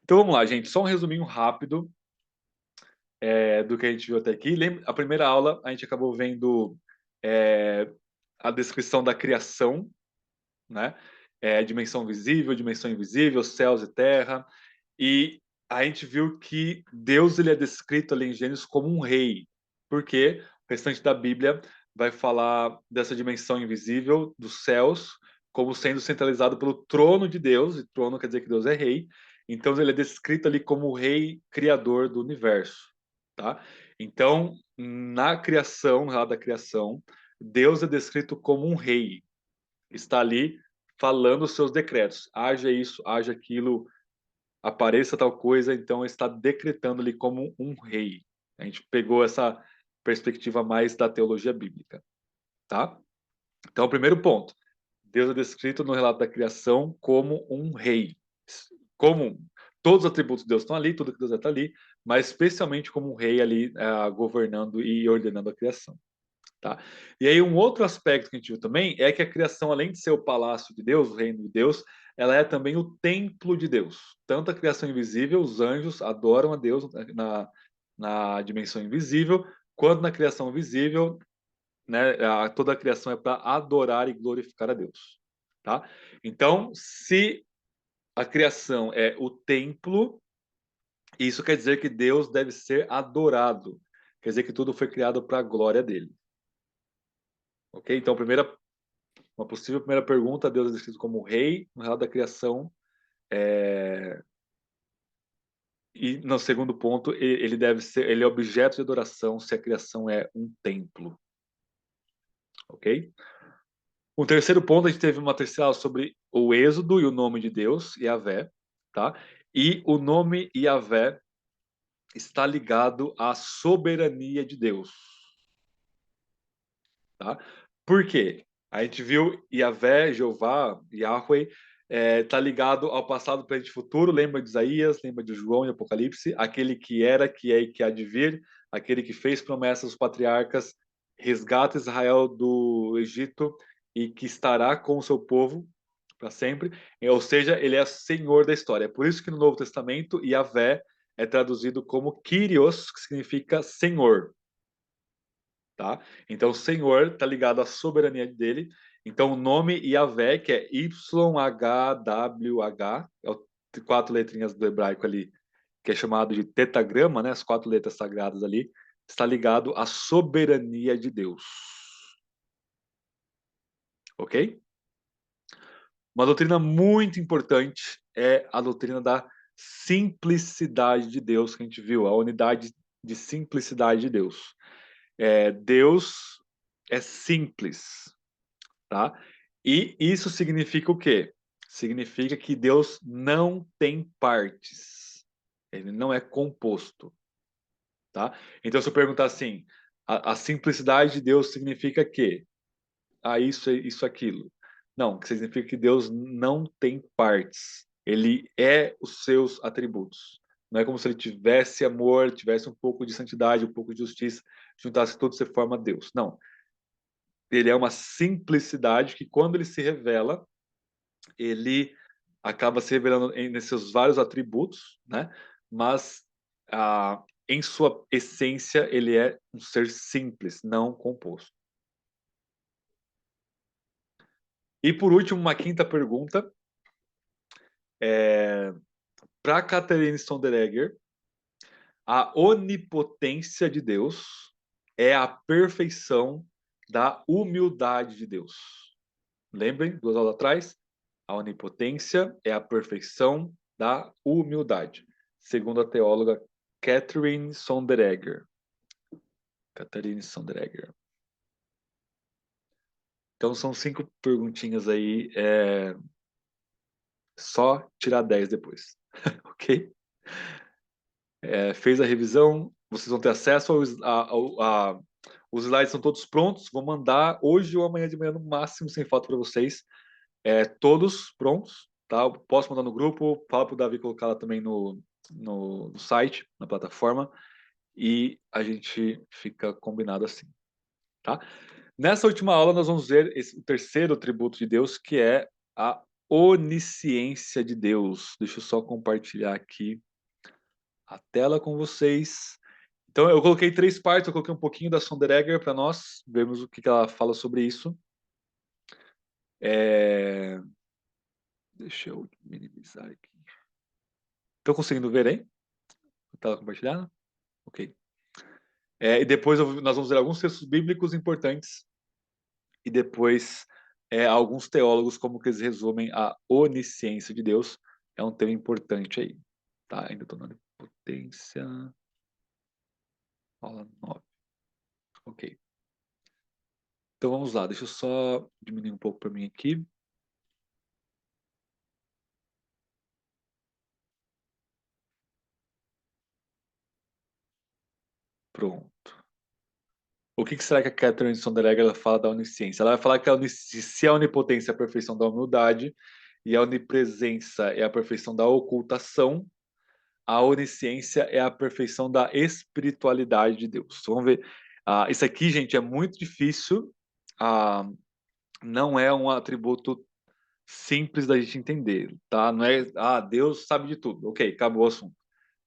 Então vamos lá, gente, só um resuminho rápido, do que a gente viu até aqui. A primeira aula a gente acabou vendo, eh, a descrição da criação, né, dimensão visível, dimensão invisível, céus e terra, e a gente viu que Deus ele é descrito ali em Gênesis como um rei, porque o restante da Bíblia vai falar dessa dimensão invisível dos céus como sendo centralizado pelo trono de Deus, e trono quer dizer que Deus é rei, então ele é descrito ali como o rei criador do universo, tá? Então, na criação, no relato da criação, Deus é descrito como um rei, está ali falando os seus decretos. Haja isso, haja aquilo, apareça tal coisa, então está decretando ali como um rei. A gente pegou essa perspectiva mais da teologia bíblica, tá? Então, o primeiro ponto, Deus é descrito no relato da criação como um rei. Como todos os atributos de Deus estão ali, tudo que Deus está ali, mas especialmente como um rei ali, governando e ordenando a criação. Tá? E aí um outro aspecto que a gente viu também é que a criação, além de ser o palácio de Deus, o reino de Deus, ela é também o templo de Deus. Tanto a criação invisível, os anjos adoram a Deus na dimensão invisível, quanto na criação visível, né, toda a criação é para adorar e glorificar a Deus. Tá? Então, se a criação é o templo, isso quer dizer que Deus deve ser adorado. Quer dizer que tudo foi criado para a glória dele. Ok? Então, uma possível primeira pergunta, Deus é descrito como rei no relato da criação. E no segundo ponto, ele deve ser, ele é objeto de adoração se a criação é um templo, ok? O terceiro ponto, a gente teve uma terceira aula sobre o êxodo e o nome de Deus, Yahvé, tá? E o nome Yahvé está ligado à soberania de Deus, tá? Por quê? A gente viu Yahvé, Jeová, Yahweh, tá ligado ao passado, presente e futuro. Lembra de Isaías, lembra de João e Apocalipse, aquele que era, que é e que há de vir, aquele que fez promessas aos patriarcas, resgata Israel do Egito e que estará com o seu povo para sempre. Ou seja, ele é Senhor da história. É por isso que no Novo Testamento Yahvé é traduzido como Kyrios, que significa Senhor. Tá? Então, o Senhor está ligado à soberania dele. Então, o nome Yahvé, que é YHWH, é o quatro letrinhas do hebraico ali, que é chamado de tetagrama, né? As quatro letras sagradas ali, está ligado à soberania de Deus. Ok? Uma doutrina muito importante é a doutrina da simplicidade de Deus, que a gente viu, a unidade de simplicidade de Deus. Deus é simples, tá? E isso significa o quê? Significa que Deus não tem partes. Ele não é composto, tá? Então, se eu perguntar assim, a simplicidade de Deus significa que isso, aquilo. Não, que significa que Deus não tem partes. Ele é os seus atributos. Não é como se ele tivesse amor, tivesse um pouco de santidade, um pouco de justiça, juntasse tudo e se forma Deus. Não. Ele é uma simplicidade que, quando ele se revela, ele acaba se revelando nesses vários atributos, né? Mas em sua essência ele é um ser simples, não composto. E por último, uma quinta pergunta, para Catherine Sonderegger, a onipotência de Deus é a perfeição da humildade de Deus. Lembrem, 2 aulas atrás, a onipotência é a perfeição da humildade, segundo a teóloga Catherine Sonderegger. Catherine Sonderegger. Então são 5 perguntinhas aí, só tirar 10 depois, ok? Fez a revisão, vocês vão ter acesso os slides são todos prontos, vou mandar hoje ou amanhã de manhã no máximo, sem falta para vocês, todos prontos, tá? Eu posso mandar no grupo, fala para o Davi colocar lá também no site, na plataforma, e a gente fica combinado assim, tá? Nessa última aula nós vamos ver o terceiro atributo de Deus, que é a onisciência de Deus. Deixa eu só compartilhar aqui a tela com vocês. Então, eu coloquei 3 partes, eu coloquei um pouquinho da Sonderegger para nós vermos o que ela fala sobre isso. Deixa eu minimizar aqui. Estão conseguindo ver aí? A tela compartilhada? Ok. E depois nós vamos ver alguns textos bíblicos importantes e depois alguns teólogos como que eles resumem a onisciência de Deus. É um tema importante aí. Tá, ainda estou na onipotência. Aula 9. Ok. Então vamos lá, deixa eu só diminuir um pouco para mim aqui. Pronto. O que será que a Catherine Sonderegger ela fala da onisciência? Ela vai falar que se a onipotência é a perfeição da humildade e a onipresença é a perfeição da ocultação, a onisciência é a perfeição da espiritualidade de Deus. Vamos ver. Isso aqui, gente, é muito difícil. Não é um atributo simples da gente entender, tá? Não é, Deus sabe de tudo. Ok, acabou o assunto.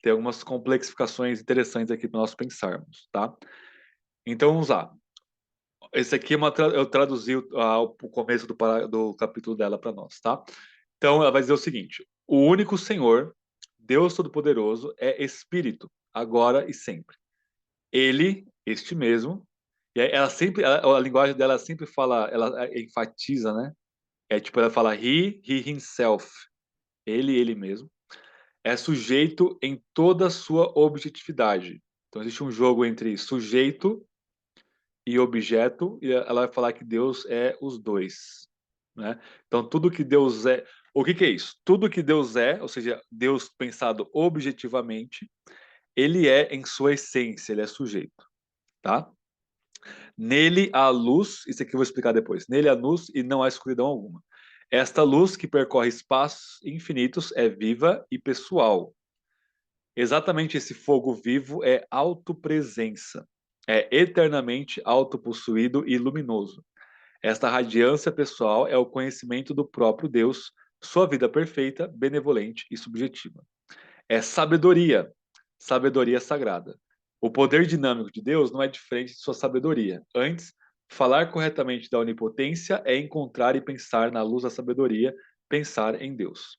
Tem algumas complexificações interessantes aqui para nós pensarmos, tá? Então, vamos lá. Esse aqui eu traduzi o começo do capítulo dela para nós, tá? Então, ela vai dizer o seguinte: o único Senhor, Deus Todo-Poderoso, é Espírito, agora e sempre. Ele, este mesmo, e aí ela sempre, a linguagem dela sempre fala, ela enfatiza, né? Tipo, ela fala he himself, ele mesmo, é sujeito em toda a sua objetividade. Então, existe um jogo entre sujeito e objeto, e ela vai falar que Deus é os dois, né? Então, tudo que Deus é... O que é isso? Tudo que Deus é, ou seja, Deus pensado objetivamente, ele é em sua essência, ele é sujeito, tá? Nele há luz, isso aqui eu vou explicar depois. Nele há luz e não há escuridão alguma. Esta luz que percorre espaços infinitos é viva e pessoal. Exatamente esse fogo vivo é autopresença. É eternamente autopossuído e luminoso. Esta radiância pessoal é o conhecimento do próprio Deus, sua vida perfeita, benevolente e subjetiva. É sabedoria, sabedoria sagrada. O poder dinâmico de Deus não é diferente de sua sabedoria. Antes, falar corretamente da onipotência é encontrar e pensar na luz da sabedoria, pensar em Deus.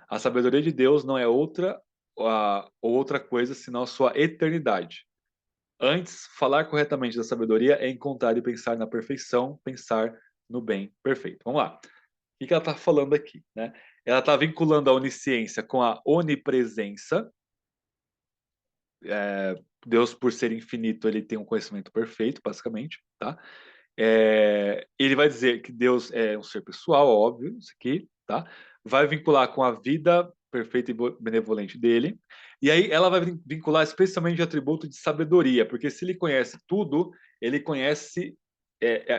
A sabedoria de Deus não é outra coisa senão a sua eternidade. Antes, falar corretamente da sabedoria é encontrar e pensar na perfeição, pensar no bem perfeito. Vamos lá. O que ela está falando aqui, né? Ela está vinculando a onisciência com a onipresença. Deus, por ser infinito, ele tem um conhecimento perfeito, basicamente, tá? Ele vai dizer que Deus é um ser pessoal, óbvio, isso aqui, tá? Vai vincular com a vida perfeita e benevolente dele. E aí ela vai vincular especialmente o atributo de sabedoria, porque se ele conhece tudo, ele conhece...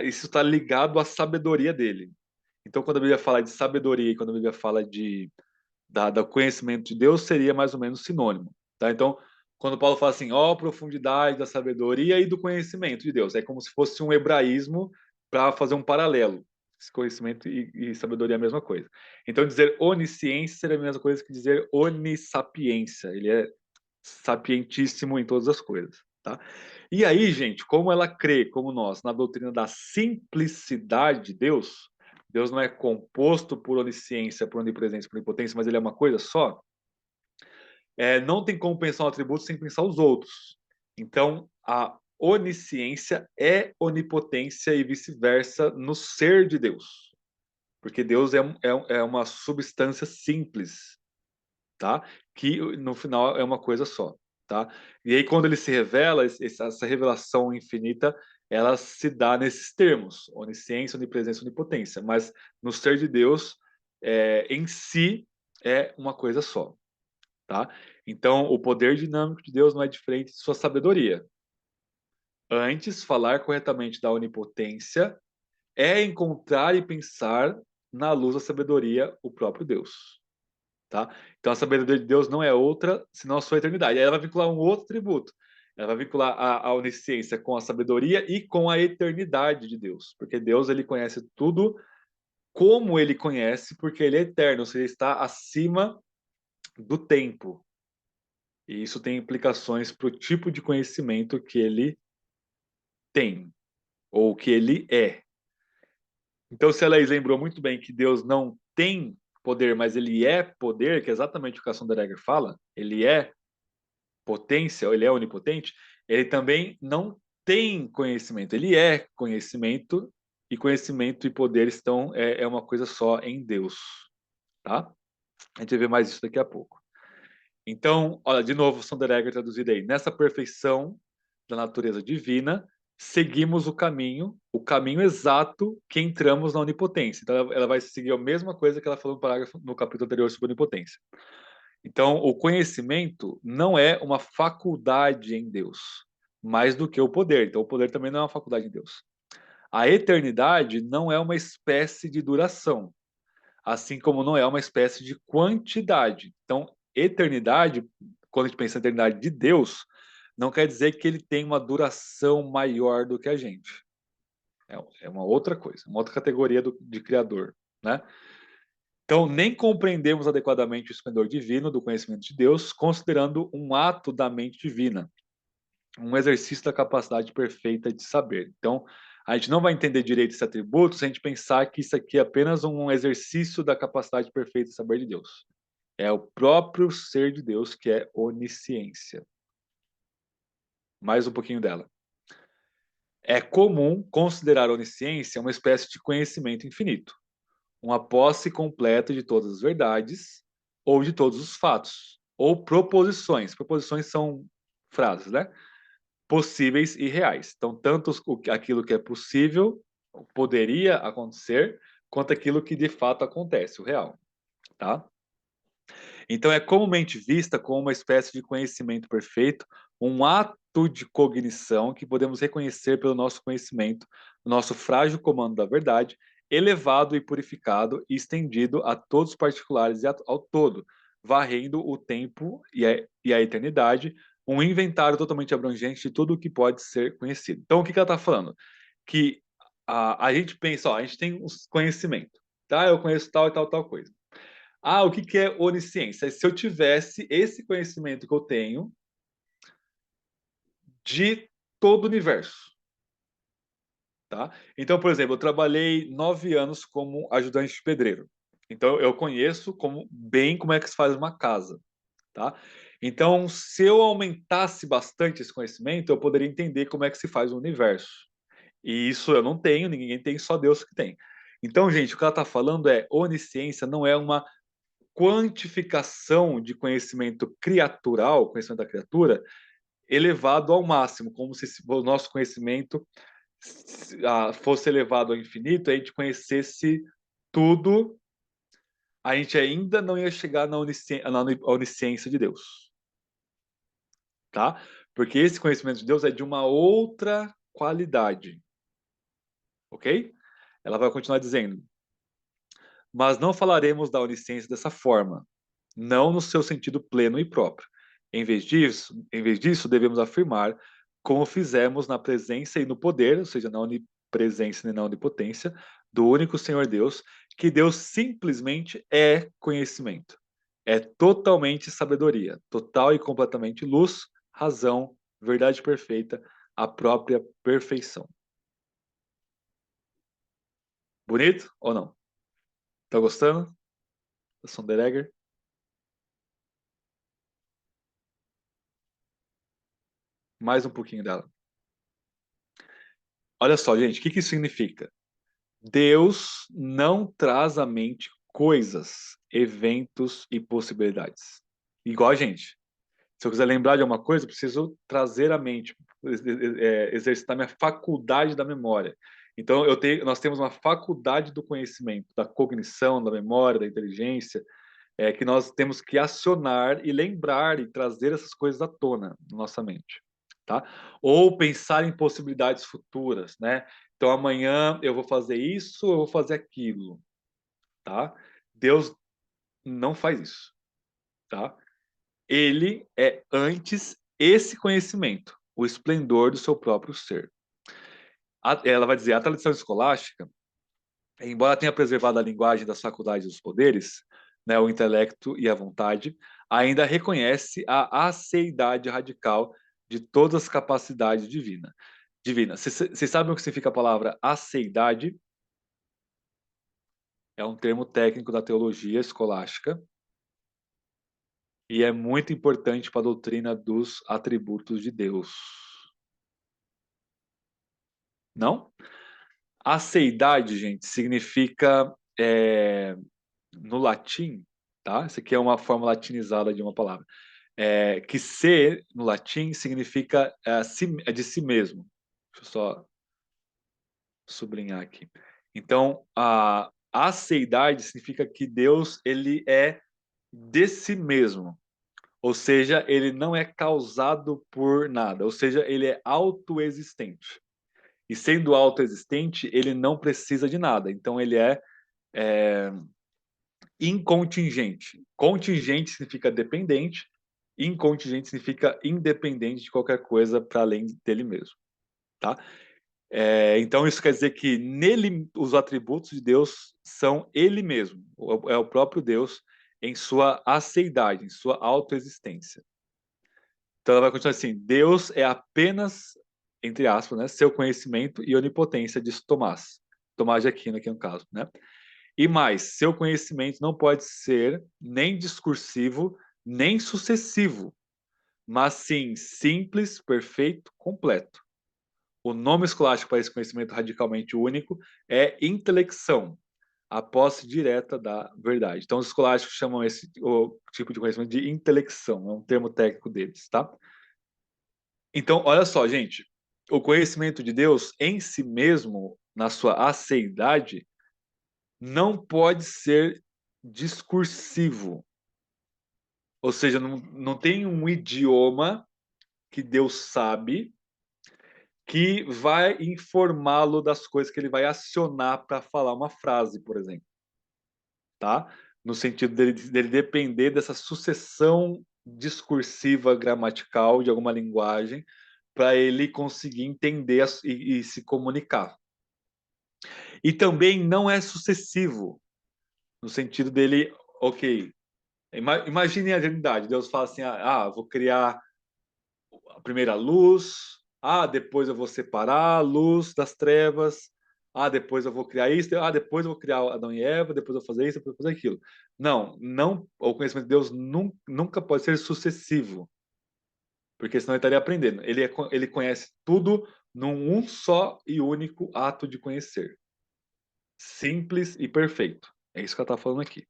isso está ligado à sabedoria dele. Então, quando a Bíblia fala de sabedoria e quando a Bíblia fala do conhecimento de Deus, seria mais ou menos sinônimo, tá? Então, quando Paulo fala assim, ó, profundidade da sabedoria e do conhecimento de Deus, é como se fosse um hebraísmo para fazer um paralelo. Esse conhecimento e sabedoria é a mesma coisa. Então, dizer onisciência seria a mesma coisa que dizer onissapiência. Ele é sapientíssimo em todas as coisas, tá? E aí, gente, como ela crê, como nós, na doutrina da simplicidade de Deus, Deus não é composto por onisciência, por onipresença, por onipotência, mas ele é uma coisa só, não tem como pensar um atributo sem pensar os outros. Então, a onisciência é onipotência e vice-versa no ser de Deus. Porque Deus é uma substância simples, tá? Que no final é uma coisa só, tá? E aí quando ele se revela, essa revelação infinita, ela se dá nesses termos: onisciência, onipresença, onipotência. Mas no ser de Deus, em si, é uma coisa só, tá? Então, o poder dinâmico de Deus não é diferente de sua sabedoria. Antes, falar corretamente da onipotência é encontrar e pensar na luz da sabedoria o próprio Deus. Tá? Então, a sabedoria de Deus não é outra senão a sua eternidade. Aí ela vai vincular um outro tributo. Ela vai vincular a onisciência com a sabedoria e com a eternidade de Deus. Porque Deus ele conhece tudo como ele conhece, porque ele é eterno, ou seja, ele está acima do tempo. E isso tem implicações para o tipo de conhecimento que ele tem, ou que ele é. Então, se a Laís lembrou muito bem que Deus não tem poder, mas ele é poder, que é exatamente o que a Sonderegger fala, ele é potência, ele é onipotente, ele também não tem conhecimento, ele é conhecimento, e conhecimento e poder estão é uma coisa só em Deus, tá? A gente vai ver mais isso daqui a pouco. Então, olha, de novo, Sonderegger traduzido aí. Nessa perfeição da natureza divina, seguimos o caminho exato que entramos na onipotência. Então, ela vai seguir a mesma coisa que ela falou no parágrafo, no capítulo anterior sobre onipotência. Então, o conhecimento não é uma faculdade em Deus, mais do que o poder. Então, o poder também não é uma faculdade em Deus. A eternidade não é uma espécie de duração, assim como não é uma espécie de quantidade. Então, eternidade, quando a gente pensa em eternidade de Deus, não quer dizer que ele tem uma duração maior do que a gente. É uma outra coisa, uma outra categoria de Criador, né? Então, nem compreendemos adequadamente o esplendor divino do conhecimento de Deus, considerando um ato da mente divina, um exercício da capacidade perfeita de saber. Então, a gente não vai entender direito esse atributo se a gente pensar que isso aqui é apenas um exercício da capacidade perfeita de saber de Deus. É o próprio ser de Deus que é onisciência. Mais um pouquinho dela. É comum considerar a onisciência uma espécie de conhecimento infinito, uma posse completa de todas as verdades ou de todos os fatos, ou proposições. Proposições são frases, né? Possíveis e reais. Então, tanto aquilo que é possível, poderia acontecer, quanto aquilo que de fato acontece, o real, tá? Então, é comumente vista como uma espécie de conhecimento perfeito, um ato de cognição que podemos reconhecer pelo nosso conhecimento, o nosso frágil comando da verdade, elevado e purificado e estendido a todos os particulares e ao todo, varrendo o tempo e a eternidade, um inventário totalmente abrangente de tudo o que pode ser conhecido. Então, o que ela está falando? Que a gente pensa, ó, a gente tem os conhecimento, tá? Eu conheço tal e tal, tal coisa. Ah, o que que é onisciência? Se eu tivesse esse conhecimento que eu tenho de todo o universo, tá? Então, por exemplo, eu trabalhei 9 anos como ajudante de pedreiro. Então, eu conheço bem como é que se faz uma casa, tá? Então, se eu aumentasse bastante esse conhecimento, eu poderia entender como é que se faz o universo. E isso eu não tenho, ninguém tem, só Deus que tem. Então, gente, o que ela está falando é onisciência não é uma quantificação de conhecimento criatural, conhecimento da criatura, elevado ao máximo, como se o nosso conhecimento fosse elevado ao infinito, a gente conhecesse tudo, a gente ainda não ia chegar na onisciência de Deus, tá? Porque esse conhecimento de Deus é de uma outra qualidade, ok? Ela vai continuar dizendo, mas não falaremos da onisciência dessa forma, não no seu sentido pleno e próprio. Em vez disso, devemos afirmar, como fizemos na presença e no poder, ou seja, na onipresença e na onipotência, do único Senhor Deus, que Deus simplesmente é conhecimento. É totalmente sabedoria, total e completamente luz, razão, verdade perfeita, a própria perfeição. Bonito ou não? Tá gostando da Sonderegger? Mais um pouquinho dela. Olha só, gente, o que isso significa? Deus não traz à mente coisas, eventos e possibilidades. Igual a gente. Se eu quiser lembrar de uma coisa, eu preciso trazer à mente, exercitar minha faculdade da memória. Então, nós temos uma faculdade do conhecimento, da cognição, da memória, da inteligência, que nós temos que acionar e lembrar e trazer essas coisas à tona na nossa mente, tá? Ou pensar em possibilidades futuras, né? Então amanhã eu vou fazer isso, eu vou fazer aquilo, tá? Deus não faz isso, tá? Ele é antes esse conhecimento, o esplendor do seu próprio ser. Ela vai dizer, a tradição escolástica embora tenha preservado a linguagem das faculdades e dos poderes, né, o intelecto e a vontade, ainda reconhece a aceidade radical de todas as capacidades divinas. Vocês sabem o que significa a palavra aceidade? É um termo técnico da teologia escolástica e é muito importante para a doutrina dos atributos de Deus. Não? Aceidade, gente, significa no latim, tá? Isso aqui é uma forma latinizada de uma palavra. Que ser, no latim, significa de si mesmo. Deixa eu só sublinhar aqui. Então, a aceidade significa que Deus ele é de si mesmo. Ou seja, ele não é causado por nada. Ou seja, ele é autoexistente. E sendo autoexistente, ele não precisa de nada. Então, ele é incontingente. Contingente significa dependente, incontingente significa independente de qualquer coisa para além dele mesmo, tá? Então isso quer dizer que nele os atributos de Deus são ele mesmo, é o próprio Deus em sua aceidade, em sua autoexistência. Então ela vai continuar assim: Deus é apenas, entre aspas, né, seu conhecimento e onipotência, disse Tomás de Aquino aqui no caso, né? E mais, seu conhecimento não pode ser nem discursivo, nem sucessivo, mas sim simples, perfeito, completo. O nome escolástico para esse conhecimento radicalmente único é intelecção, a posse direta da verdade. Então, os escolásticos chamam o tipo de conhecimento de intelecção, é um termo técnico deles, tá? Então, olha só, gente, o conhecimento de Deus em si mesmo, na sua aceidade, não pode ser discursivo. Ou seja, não tem um idioma que Deus sabe que vai informá-lo das coisas que ele vai acionar para falar uma frase, por exemplo. Tá? No sentido dele depender dessa sucessão discursiva gramatical de alguma linguagem para ele conseguir entender e se comunicar. E também não é sucessivo, no sentido dele, ok, imagine a realidade, Deus fala assim, vou criar a primeira luz, depois eu vou separar a luz das trevas, depois eu vou criar isso, depois eu vou criar Adão e Eva, depois eu vou fazer isso, depois eu vou fazer aquilo. Não, o conhecimento de Deus nunca pode ser sucessivo, porque senão ele estaria aprendendo. Ele conhece tudo num só e único ato de conhecer. Simples e perfeito. É isso que ela está falando aqui.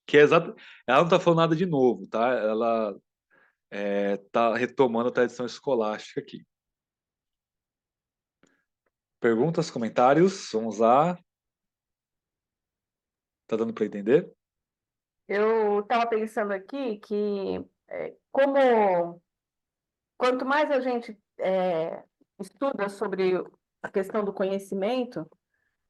Que é exato. Ela não está falando nada de novo, tá? Ela está retomando a tradição escolástica aqui. Perguntas, comentários? Vamos lá. Tá dando para entender? Eu estava pensando aqui que, como quanto mais a gente estuda sobre a questão do conhecimento,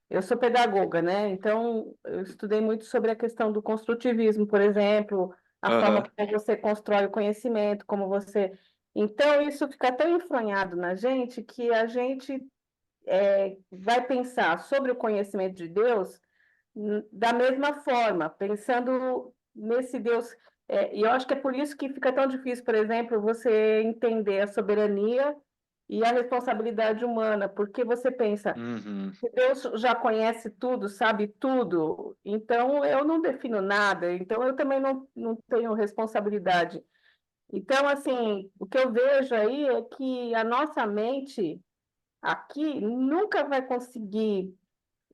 eu sou pedagoga, né? Então, eu estudei muito sobre a questão do construtivismo, por exemplo, a forma Aham. como você constrói o conhecimento, como você. Então, isso fica tão enfranhado na gente que a gente vai pensar sobre o conhecimento de Deus da mesma forma, pensando nesse Deus. E eu acho que é por isso que fica tão difícil, por exemplo, você entender a soberania e a responsabilidade humana, porque você pensa, Uhum. se Deus já conhece tudo, sabe tudo, então eu não defino nada, então eu também não tenho responsabilidade. Então, assim, o que eu vejo aí é que a nossa mente aqui nunca vai conseguir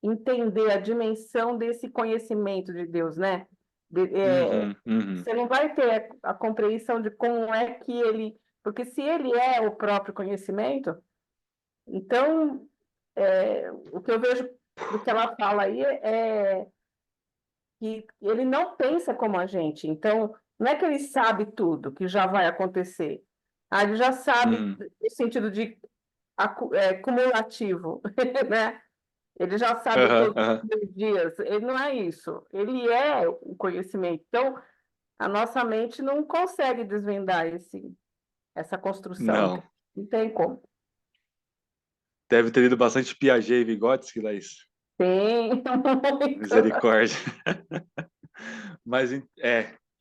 entender a dimensão desse conhecimento de Deus, né? Uhum. Uhum. Você não vai ter a compreensão de como é que ele. Porque se ele é o próprio conhecimento, então o que eu vejo do que ela fala aí é que ele não pensa como a gente. Então, não é que ele sabe tudo que já vai acontecer. Ele já sabe Uhum. no sentido de cumulativo, né? Ele já sabe Aham. todos Aham. os dias. Ele não é isso. Ele é o conhecimento. Então, a nossa mente não consegue desvendar essa construção. Não. Não tem como. Deve ter lido bastante Piaget e Vygotsky, Laís. Tem muito. Misericórdia. Mas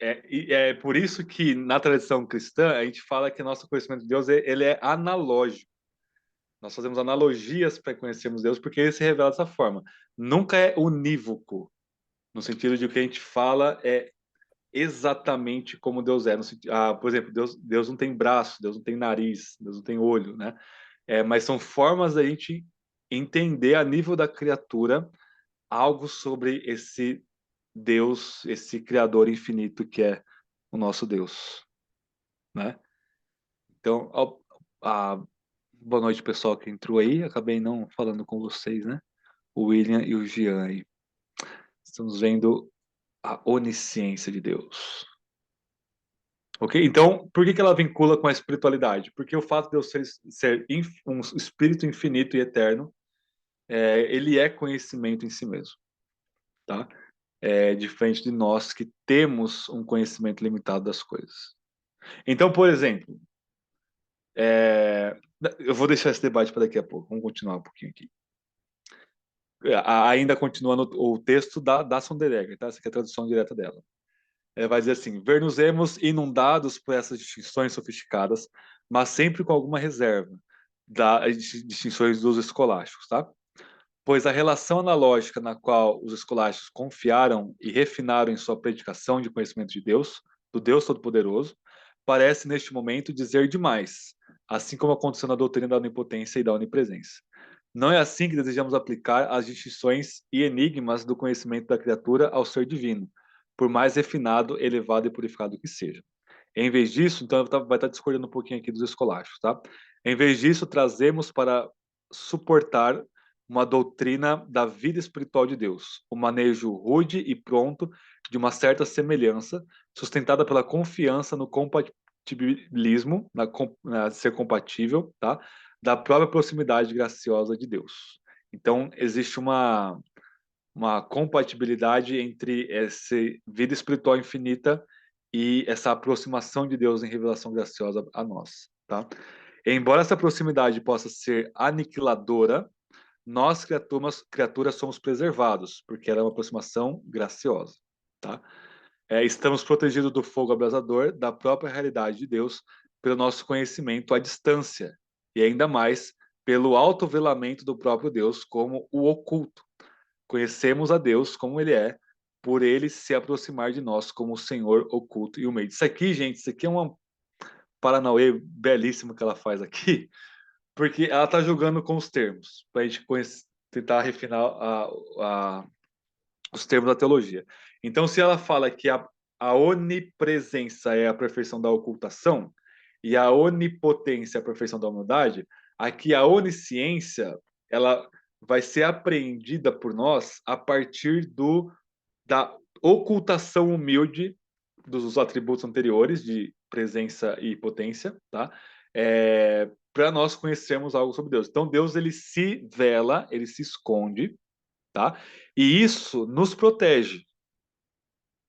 é por isso que na tradição cristã a gente fala que nosso conhecimento de Deus ele é analógico. Nós fazemos analogias para conhecermos Deus porque ele se revela dessa forma. Nunca é unívoco, no sentido de que a gente fala é exatamente como Deus é. Por exemplo, Deus não tem braço, Deus não tem nariz, Deus não tem olho, né? Mas são formas da gente entender a nível da criatura algo sobre esse Deus, esse Criador infinito que é o nosso Deus, né? Então, boa noite, pessoal que entrou aí. Acabei não falando com vocês, né? O William e o Jean aí. Estamos vendo a onisciência de Deus. Ok? Então, por que ela vincula com a espiritualidade? Porque o fato de Deus ser um espírito infinito e eterno, ele é conhecimento em si mesmo, tá? Diferente de nós que temos um conhecimento limitado das coisas. Então, por exemplo, eu vou deixar esse debate para daqui a pouco. Vamos continuar um pouquinho aqui. Ainda continuando o texto da Sonderegger, tá? Essa aqui é a tradução direta dela. Vai dizer assim: ver-nos-emos inundados por essas distinções sofisticadas, mas sempre com alguma reserva das distinções dos escolásticos, tá? Pois a relação analógica na qual os escolásticos confiaram e refinaram em sua predicação de conhecimento de Deus, do Deus Todo-Poderoso, parece neste momento dizer demais, assim como aconteceu na doutrina da onipotência e da onipresença. Não é assim que desejamos aplicar as distinções e enigmas do conhecimento da criatura ao ser divino, por mais refinado, elevado e purificado que seja. Em vez disso, então vai estar discordando um pouquinho aqui dos escolásticos, tá? Em vez disso, trazemos para suportar uma doutrina da vida espiritual de Deus, o manejo rude e pronto de uma certa semelhança, sustentada pela confiança no compatibilismo, na ser compatível, tá? Da própria proximidade graciosa de Deus. Então, existe uma compatibilidade entre essa vida espiritual infinita e essa aproximação de Deus em revelação graciosa a nós, tá? Embora essa proximidade possa ser aniquiladora, nós, criaturas somos preservados, porque ela é uma aproximação graciosa, tá? Estamos protegidos do fogo abrasador, da própria realidade de Deus, pelo nosso conhecimento à distância, e ainda mais pelo autovelamento do próprio Deus como o oculto. Conhecemos a Deus como ele é, por ele se aproximar de nós como o Senhor oculto e humilde. Isso aqui, gente, isso aqui é uma paranauê belíssimo que ela faz aqui, porque ela está jogando com os termos, para a gente tentar refinar os termos da teologia. Então, se ela fala que a onipresença é a perfeição da ocultação e a onipotência é a perfeição da humildade, aqui a onisciência ela vai ser apreendida por nós a partir da ocultação humilde dos atributos anteriores de presença e potência, tá? Para nós conhecermos algo sobre Deus. Então, Deus ele se vela, ele se esconde, tá? E isso nos protege,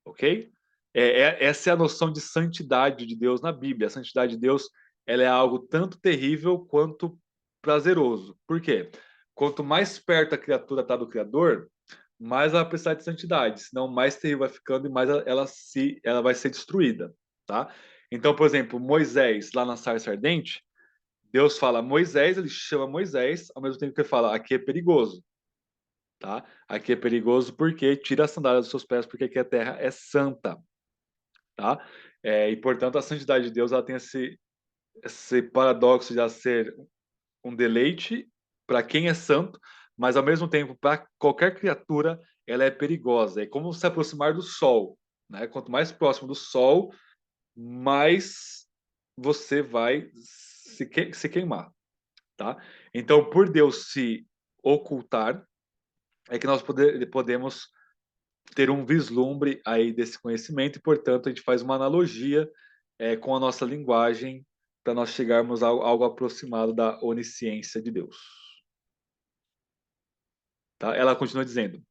ok? Essa é a noção de santidade de Deus na Bíblia. A santidade de Deus ela é algo tanto terrível quanto prazeroso. Por quê? Quanto mais perto a criatura está do Criador, mais ela precisa de santidade, senão mais terrível vai ficando e mais ela vai ser destruída, tá? Então, por exemplo, Moisés, lá na sarça ardente, Deus fala Moisés, ele chama Moisés, ao mesmo tempo que ele fala, aqui é perigoso, tá? Aqui é perigoso porque tira a sandália dos seus pés, porque aqui a terra é santa, tá? E, portanto, a santidade de Deus, ela tem esse paradoxo de ela ser um deleite para quem é santo, mas, ao mesmo tempo, para qualquer criatura, ela é perigosa. É como se aproximar do sol, né? Quanto mais próximo do sol, mais você vai se queimar, tá? Então, por Deus se ocultar, é que nós podemos ter um vislumbre aí desse conhecimento e, portanto, a gente faz uma analogia com a nossa linguagem para nós chegarmos a algo aproximado da onisciência de Deus. Tá? Ela continua dizendo: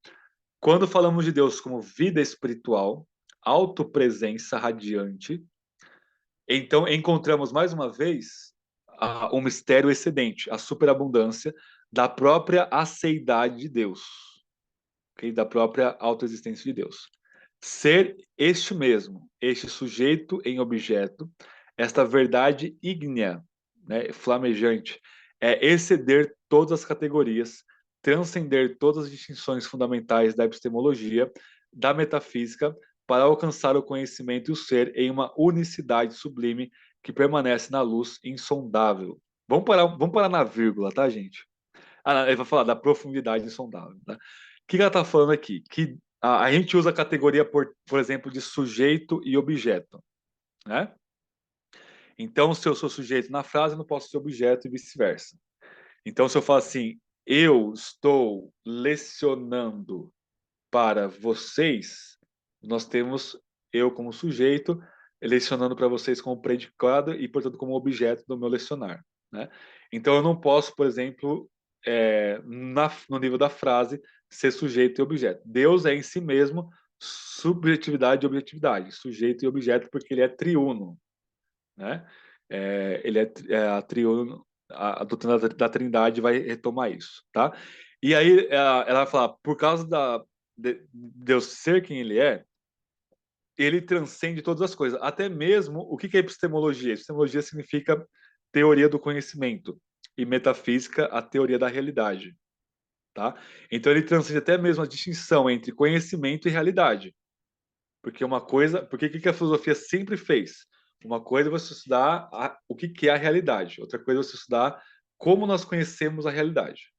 quando falamos de Deus como vida espiritual, autopresença radiante, então encontramos mais uma vez um mistério excedente, a superabundância da própria aceidade de Deus. okay? Da própria autoexistência de Deus. Ser este mesmo, este sujeito em objeto, esta verdade ígnea, né, flamejante, é exceder todas as categorias, transcender todas as distinções fundamentais da epistemologia, da metafísica, para alcançar o conhecimento e o ser em uma unicidade sublime que permanece na luz insondável. Vamos parar na vírgula, tá, gente? Ele vai falar da profundidade insondável. Né? O que ela está falando aqui? Que a gente usa a categoria, por exemplo, de sujeito e objeto. Né? Então, se eu sou sujeito na frase, eu não posso ser objeto e vice-versa. Então, se eu falo assim, eu estou lecionando para vocês, nós temos eu como sujeito, lecionando para vocês como predicado e, portanto, como objeto do meu lecionar. Né? Então, eu não posso, por exemplo, no nível da frase, ser sujeito e objeto. Deus é em si mesmo subjetividade e objetividade, sujeito e objeto, porque ele é triuno. Né? Ele é a triuno, a doutrina da Trindade vai retomar isso. Tá? E aí ela vai falar, por causa de Deus ser quem ele é, ele transcende todas as coisas. Até mesmo, o que é epistemologia? Epistemologia significa teoria do conhecimento e metafísica, a teoria da realidade. Tá? Então ele transcende até mesmo a distinção entre conhecimento e realidade. Porque uma coisa, porque o que a filosofia sempre fez? Uma coisa é você estudar o que é a realidade, outra coisa é você estudar como nós conhecemos a realidade.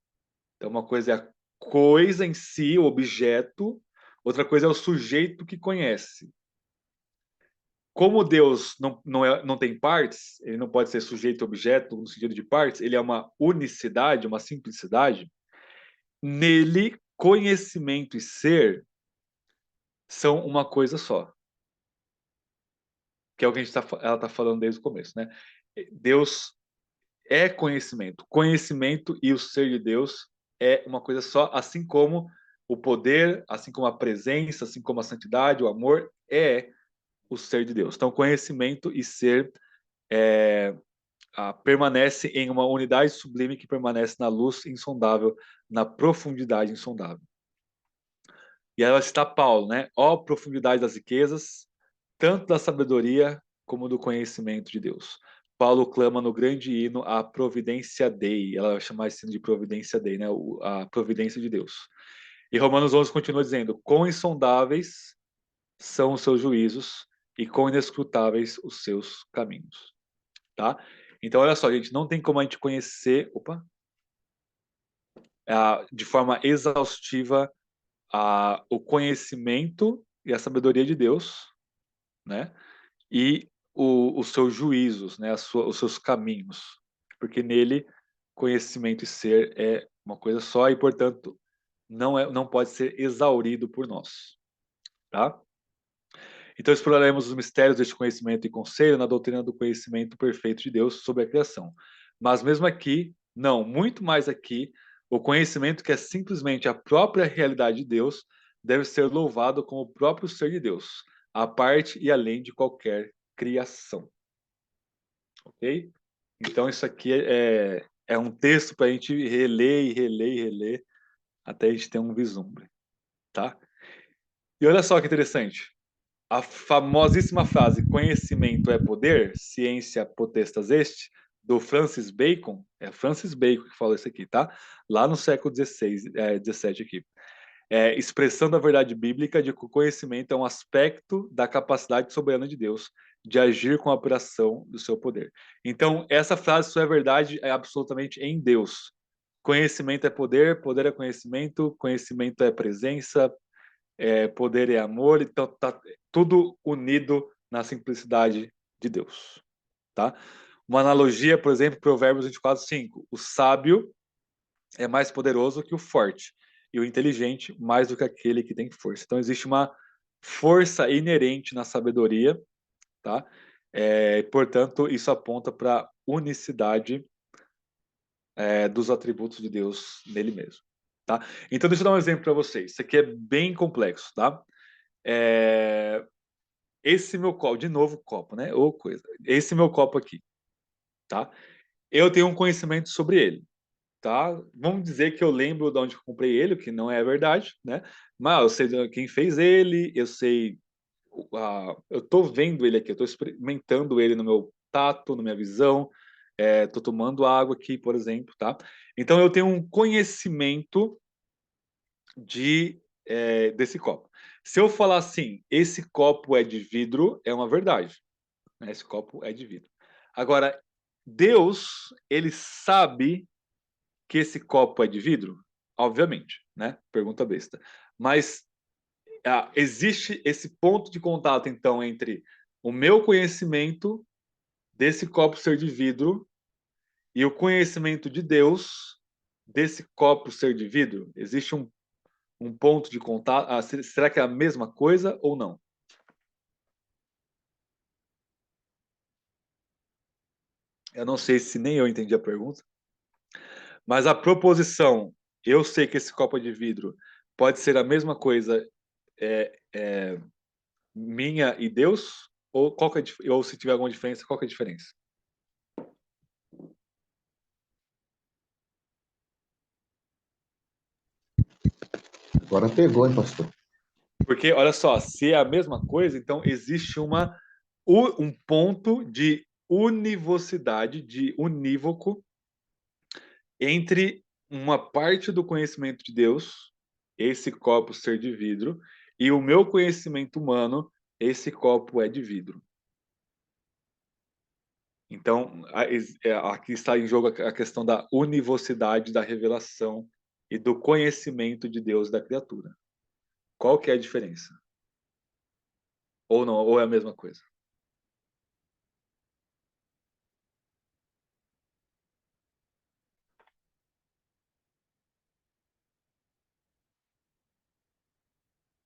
Então uma coisa é a coisa em si, o objeto, outra coisa é o sujeito que conhece. Como Deus não tem partes, ele não pode ser sujeito e objeto no sentido de partes, ele é uma unicidade, uma simplicidade. Nele, conhecimento e ser são uma coisa só. Que é o que ela está falando desde o começo, né? Deus é conhecimento. Conhecimento e o ser de Deus é uma coisa só, assim como o poder, assim como a presença, assim como a santidade, o amor é o ser de Deus. Então, conhecimento e ser permanece em uma unidade sublime que permanece na luz insondável, na profundidade insondável. E aí ela cita Paulo, né? Ó profundidade das riquezas, tanto da sabedoria como do conhecimento de Deus. Paulo clama no grande hino a providência Dei, ela vai chamar esse hino de providência Dei, né? A providência de Deus. E Romanos 11 continua dizendo: quão insondáveis são os seus juízos e quão inescrutáveis os seus caminhos. Tá? Então, olha só, gente, não tem como a gente conhecer, de forma exaustiva o conhecimento e a sabedoria de Deus, né? E os seus juízos, né? Os seus caminhos, porque nele conhecimento e ser é uma coisa só e, portanto, não pode ser exaurido por nós, tá? Então exploraremos os mistérios deste conhecimento e conselho na doutrina do conhecimento perfeito de Deus sobre a criação. Mas mesmo aqui, não, muito mais aqui, o conhecimento que é simplesmente a própria realidade de Deus deve ser louvado como o próprio ser de Deus, à parte e além de qualquer criação. Ok? Então isso aqui é um texto para a gente reler e reler e reler até a gente ter um vislumbre, tá? E olha só que interessante. A famosíssima frase conhecimento é poder, ciência potestas est, do Francis Bacon, é Francis Bacon que fala isso aqui, tá? Lá no século XVI, 17 aqui. Expressando a verdade bíblica de que o conhecimento é um aspecto da capacidade soberana de Deus de agir com a operação do seu poder. Então, essa frase só é verdade absolutamente em Deus. Conhecimento é poder, poder é conhecimento, conhecimento é presença, poder e amor, então tá tudo unido na simplicidade de Deus, tá? Uma analogia, por exemplo, Provérbios 24:5. O sábio é mais poderoso que o forte, e o inteligente mais do que aquele que tem força. Então existe uma força inerente na sabedoria, tá? Portanto, isso aponta para a unicidade dos atributos de Deus nele mesmo. Tá? Então, deixa eu dar um exemplo para vocês. Isso aqui é bem complexo, tá? Esse meu copo, de novo copo, né? Ou coisa. Esse meu copo aqui, tá? Eu tenho um conhecimento sobre ele. tá? Vamos dizer que eu lembro de onde eu comprei ele, o que não é verdade, né? Mas eu sei quem fez ele, eu sei, eu tô vendo ele aqui, eu tô experimentando ele no meu tato, na minha visão, tô tomando água aqui, por exemplo, tá? Então eu tenho um conhecimento desse copo. Se eu falar assim, esse copo é de vidro, é uma verdade, né? Esse copo é de vidro. Agora, Deus, ele sabe que esse copo é de vidro? Obviamente, né? Pergunta besta. Mas existe esse ponto de contato, então, entre o meu conhecimento desse copo ser de vidro e o conhecimento de Deus desse copo ser de vidro? Existe um ponto de contato? Será que é a mesma coisa ou não? Eu não sei se nem eu entendi a pergunta, mas a proposição, eu sei que esse copo é de vidro, pode ser a mesma coisa minha e Deus? Ou, ou se tiver alguma diferença, qual que é a diferença? Agora pegou, hein, pastor? Porque, olha só, se é a mesma coisa, então existe um ponto de univocidade, de unívoco, entre uma parte do conhecimento de Deus, esse copo ser de vidro, e o meu conhecimento humano, esse copo é de vidro. Então, aqui está em jogo a questão da univocidade da revelação e do conhecimento de Deus da criatura. Qual que é a diferença? Ou não, ou é a mesma coisa?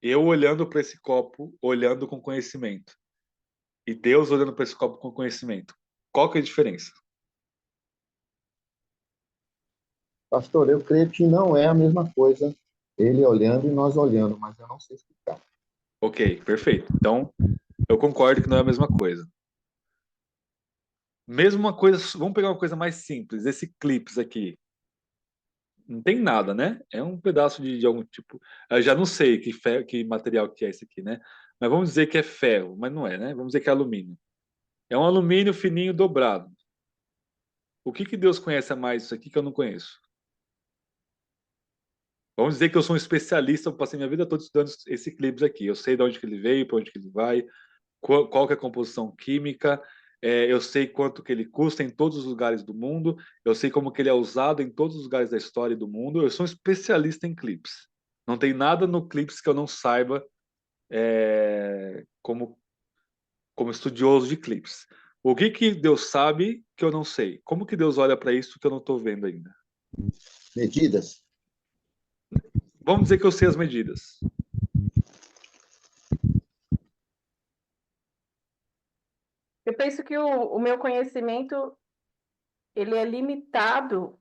Eu olhando para esse copo, olhando com conhecimento, e Deus olhando para esse copo com conhecimento. Qual que é a diferença? Pastor, eu creio que não é a mesma coisa ele olhando e nós olhando, mas eu não sei explicar. Ok, perfeito. Então, eu concordo que não é a mesma coisa. Mesmo uma coisa, vamos pegar uma coisa mais simples, esse clips aqui. Não tem nada, né? É um pedaço de algum tipo. Eu já não sei que material que é esse aqui, né? Mas vamos dizer que é ferro, mas não é, né? Vamos dizer que é alumínio. É um alumínio fininho dobrado. O que Deus conhece a mais isso aqui que eu não conheço? Vamos dizer que eu sou um especialista, eu passei minha vida toda estudando esse clips aqui. Eu sei de onde que ele veio, para onde que ele vai, qual que é a composição química, eu sei quanto que ele custa em todos os lugares do mundo, eu sei como que ele é usado em todos os lugares da história do mundo. Eu sou um especialista em clips. Não tem nada no clips que eu não saiba como estudioso de clips. O que Deus sabe que eu não sei? Como que Deus olha para isso que eu não estou vendo ainda? Medidas? Vamos dizer que eu sei as medidas. Eu penso que o meu conhecimento ele é limitado,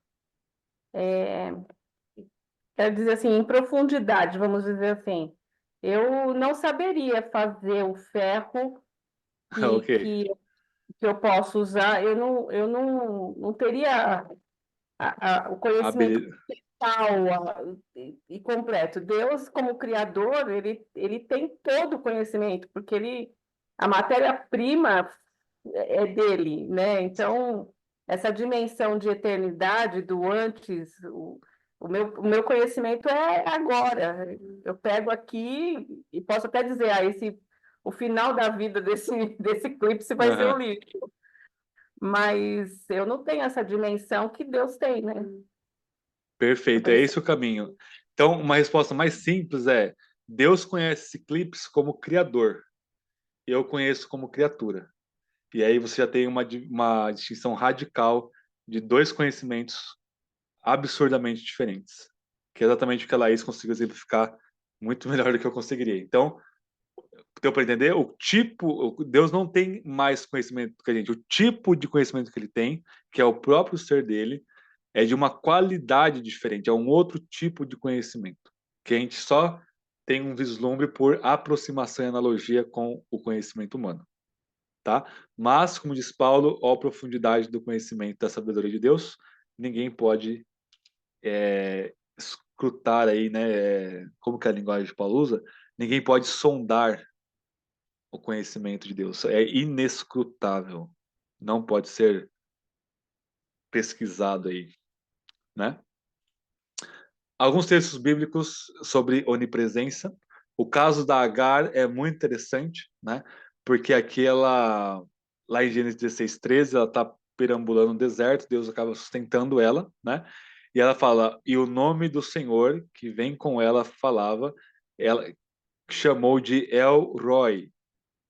quero dizer assim, em profundidade, vamos dizer assim. Eu não saberia fazer o ferro que, Ok. que, que eu posso usar, eu não teria o conhecimento Beleza. total e completo. Deus, como Criador, ele tem todo o conhecimento, porque a matéria-prima é dele, né? Então, essa dimensão de eternidade, do antes, o meu conhecimento é agora. Eu pego aqui e posso até dizer, o final da vida desse eclipse vai ser o Aham. lixo. Mas eu não tenho essa dimensão que Deus tem, né? Eu Perfeito, é penso, esse o caminho. Então, uma resposta mais simples é: Deus conhece esse clipes como criador, eu conheço como criatura. E aí você já tem uma distinção radical de dois conhecimentos absurdamente diferentes, que é exatamente o que a Laís conseguiu exemplificar muito melhor do que eu conseguiria. Então, deu para entender? Deus não tem mais conhecimento que a gente. O tipo de conhecimento que ele tem, que é o próprio ser dele, é de uma qualidade diferente, é um outro tipo de conhecimento, que a gente só tem um vislumbre por aproximação e analogia com o conhecimento humano, tá? Mas, como diz Paulo, a profundidade do conhecimento da sabedoria de Deus, ninguém pode escrutar aí, né? Como que é a linguagem de Paulo usa? Ninguém pode sondar o conhecimento de Deus. É inescrutável. Não pode ser pesquisado aí, né? Alguns textos bíblicos sobre onipresença. O caso da Agar é muito interessante, né? Porque aqui ela, lá em Gênesis 16:13, ela está perambulando no deserto, Deus acaba sustentando ela, né? E ela fala, e o nome do Senhor que vem com ela falava, ela chamou de El Roi,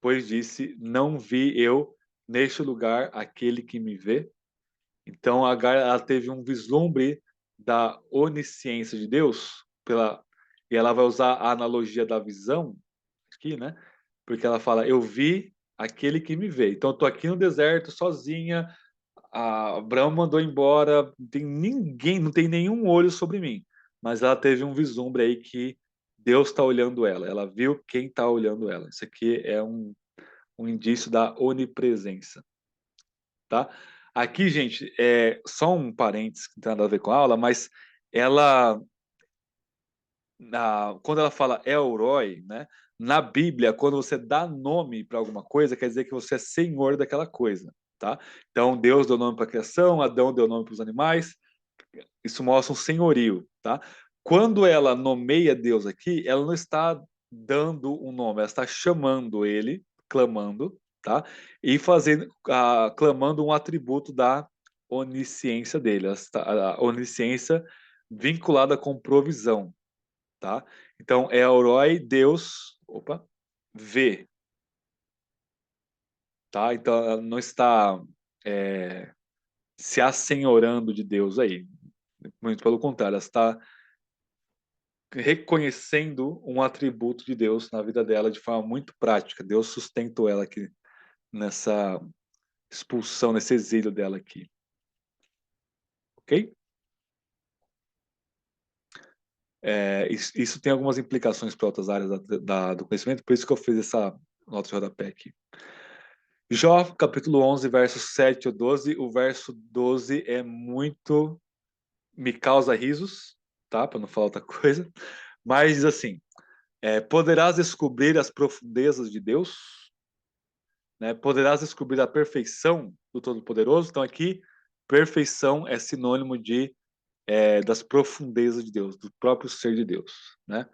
pois disse, não vi eu neste lugar aquele que me vê. Então, Agar ela teve um vislumbre da onisciência de Deus, e ela vai usar a analogia da visão aqui, né? Porque ela fala: Eu vi aquele que me vê. Então, eu estou aqui no deserto, sozinha. A Abraão mandou embora, não tem ninguém, não tem nenhum olho sobre mim. Mas ela teve um vislumbre aí que Deus está olhando ela. Ela viu quem está olhando ela. Isso aqui é um indício da onipresença, tá? Aqui, gente, é só um parênteses que não tem nada a ver com a aula, mas ela, quando ela fala Elroy, né? Na Bíblia, quando você dá nome para alguma coisa, quer dizer que você é senhor daquela coisa, tá? Então, Deus deu nome para a criação, Adão deu nome para os animais, isso mostra um senhorio, tá? Quando ela nomeia Deus aqui, ela não está dando um nome, ela está chamando ele, clamando, tá? E fazendo, clamando um atributo da onisciência dele, a onisciência vinculada com provisão, tá? Então, é Elroy, Deus, vê, tá? Então, ela não está se assenhorando de Deus aí, muito pelo contrário, ela está reconhecendo um atributo de Deus na vida dela de forma muito prática. Deus sustentou ela aqui nessa expulsão, nesse exílio dela aqui. Ok? Isso tem algumas implicações para outras áreas do conhecimento, por isso que eu fiz essa nota de rodapé aqui. Jó, capítulo 11, versos 7 a 12. O verso 12 é muito... me causa risos, tá? Para não falar outra coisa. Mas diz assim, poderás descobrir as profundezas de Deus? Né? Poderás descobrir a perfeição do Todo-Poderoso. Então aqui, perfeição é sinônimo das profundezas de Deus, do próprio ser de Deus, né?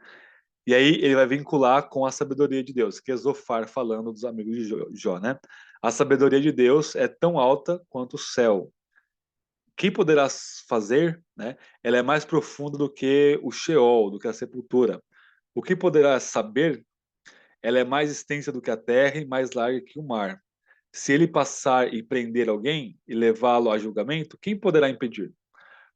E aí ele vai vincular com a sabedoria de Deus, que é Zofar falando dos amigos de Jó, né? A sabedoria de Deus é tão alta quanto o céu. Que poderás fazer, né? Ela é mais profunda do que o Sheol, do que a sepultura. O que poderás saber? Ela é mais extensa do que a terra e mais larga que o mar. Se ele passar e prender alguém e levá-lo a julgamento, quem poderá impedir?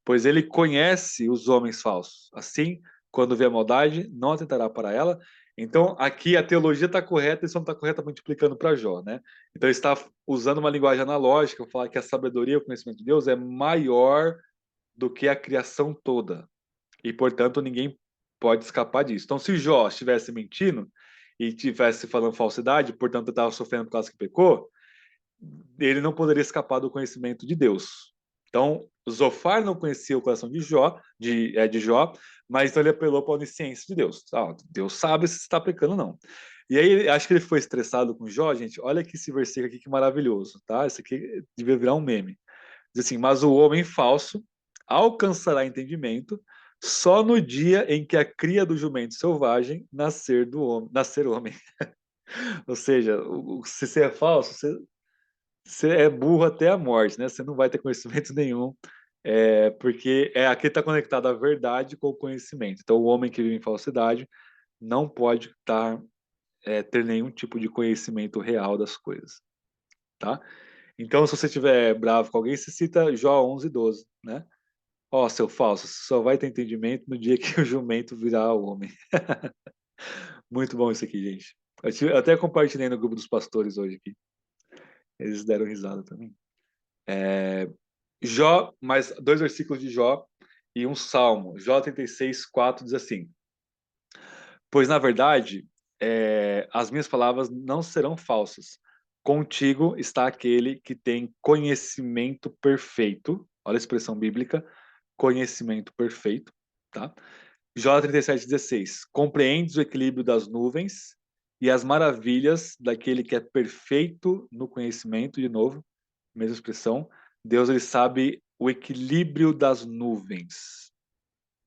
Pois ele conhece os homens falsos. Assim, quando vê a maldade, não atentará para ela. Então, aqui a teologia está correta e só não está correta multiplicando para Jó, né? Então, ele está usando uma linguagem analógica, falar que a sabedoria, o conhecimento de Deus é maior do que a criação toda. E, portanto, ninguém pode escapar disso. Então, se Jó estivesse mentindo e estivesse falando falsidade, portanto, estava sofrendo por causa que pecou, ele não poderia escapar do conhecimento de Deus. Então, Zofar não conhecia o coração de Jó, mas então ele apelou para a onisciência de Deus. Deus sabe se está pecando ou não. E aí, acho que ele foi estressado com Jó, gente. Olha que esse versículo aqui que maravilhoso, tá? Isso aqui devia virar um meme. Diz assim: mas o homem falso alcançará entendimento só no dia em que a cria do jumento selvagem nascer homem. Ou seja, se você é falso, você é burro até a morte, né? Você não vai ter conhecimento nenhum, porque aqui está conectado a verdade com o conhecimento. Então, o homem que vive em falsidade não pode ter nenhum tipo de conhecimento real das coisas, tá? Então, se você estiver bravo com alguém, você cita Jó 11:12, né? Ó, seu falso, você só vai ter entendimento no dia que o jumento virar o homem. Muito bom isso aqui, gente. Eu até compartilhei no grupo dos pastores hoje aqui. Eles deram risada também. Jó, mais 2 versículos de Jó e um salmo. Jó 36:4 diz assim: Pois na verdade, as minhas palavras não serão falsas. Contigo está aquele que tem conhecimento perfeito. Olha a expressão bíblica. conhecimento perfeito, tá? Jó 37:16, compreendes o equilíbrio das nuvens e as maravilhas daquele que é perfeito no conhecimento, de novo, mesma expressão. Deus, ele sabe o equilíbrio das nuvens.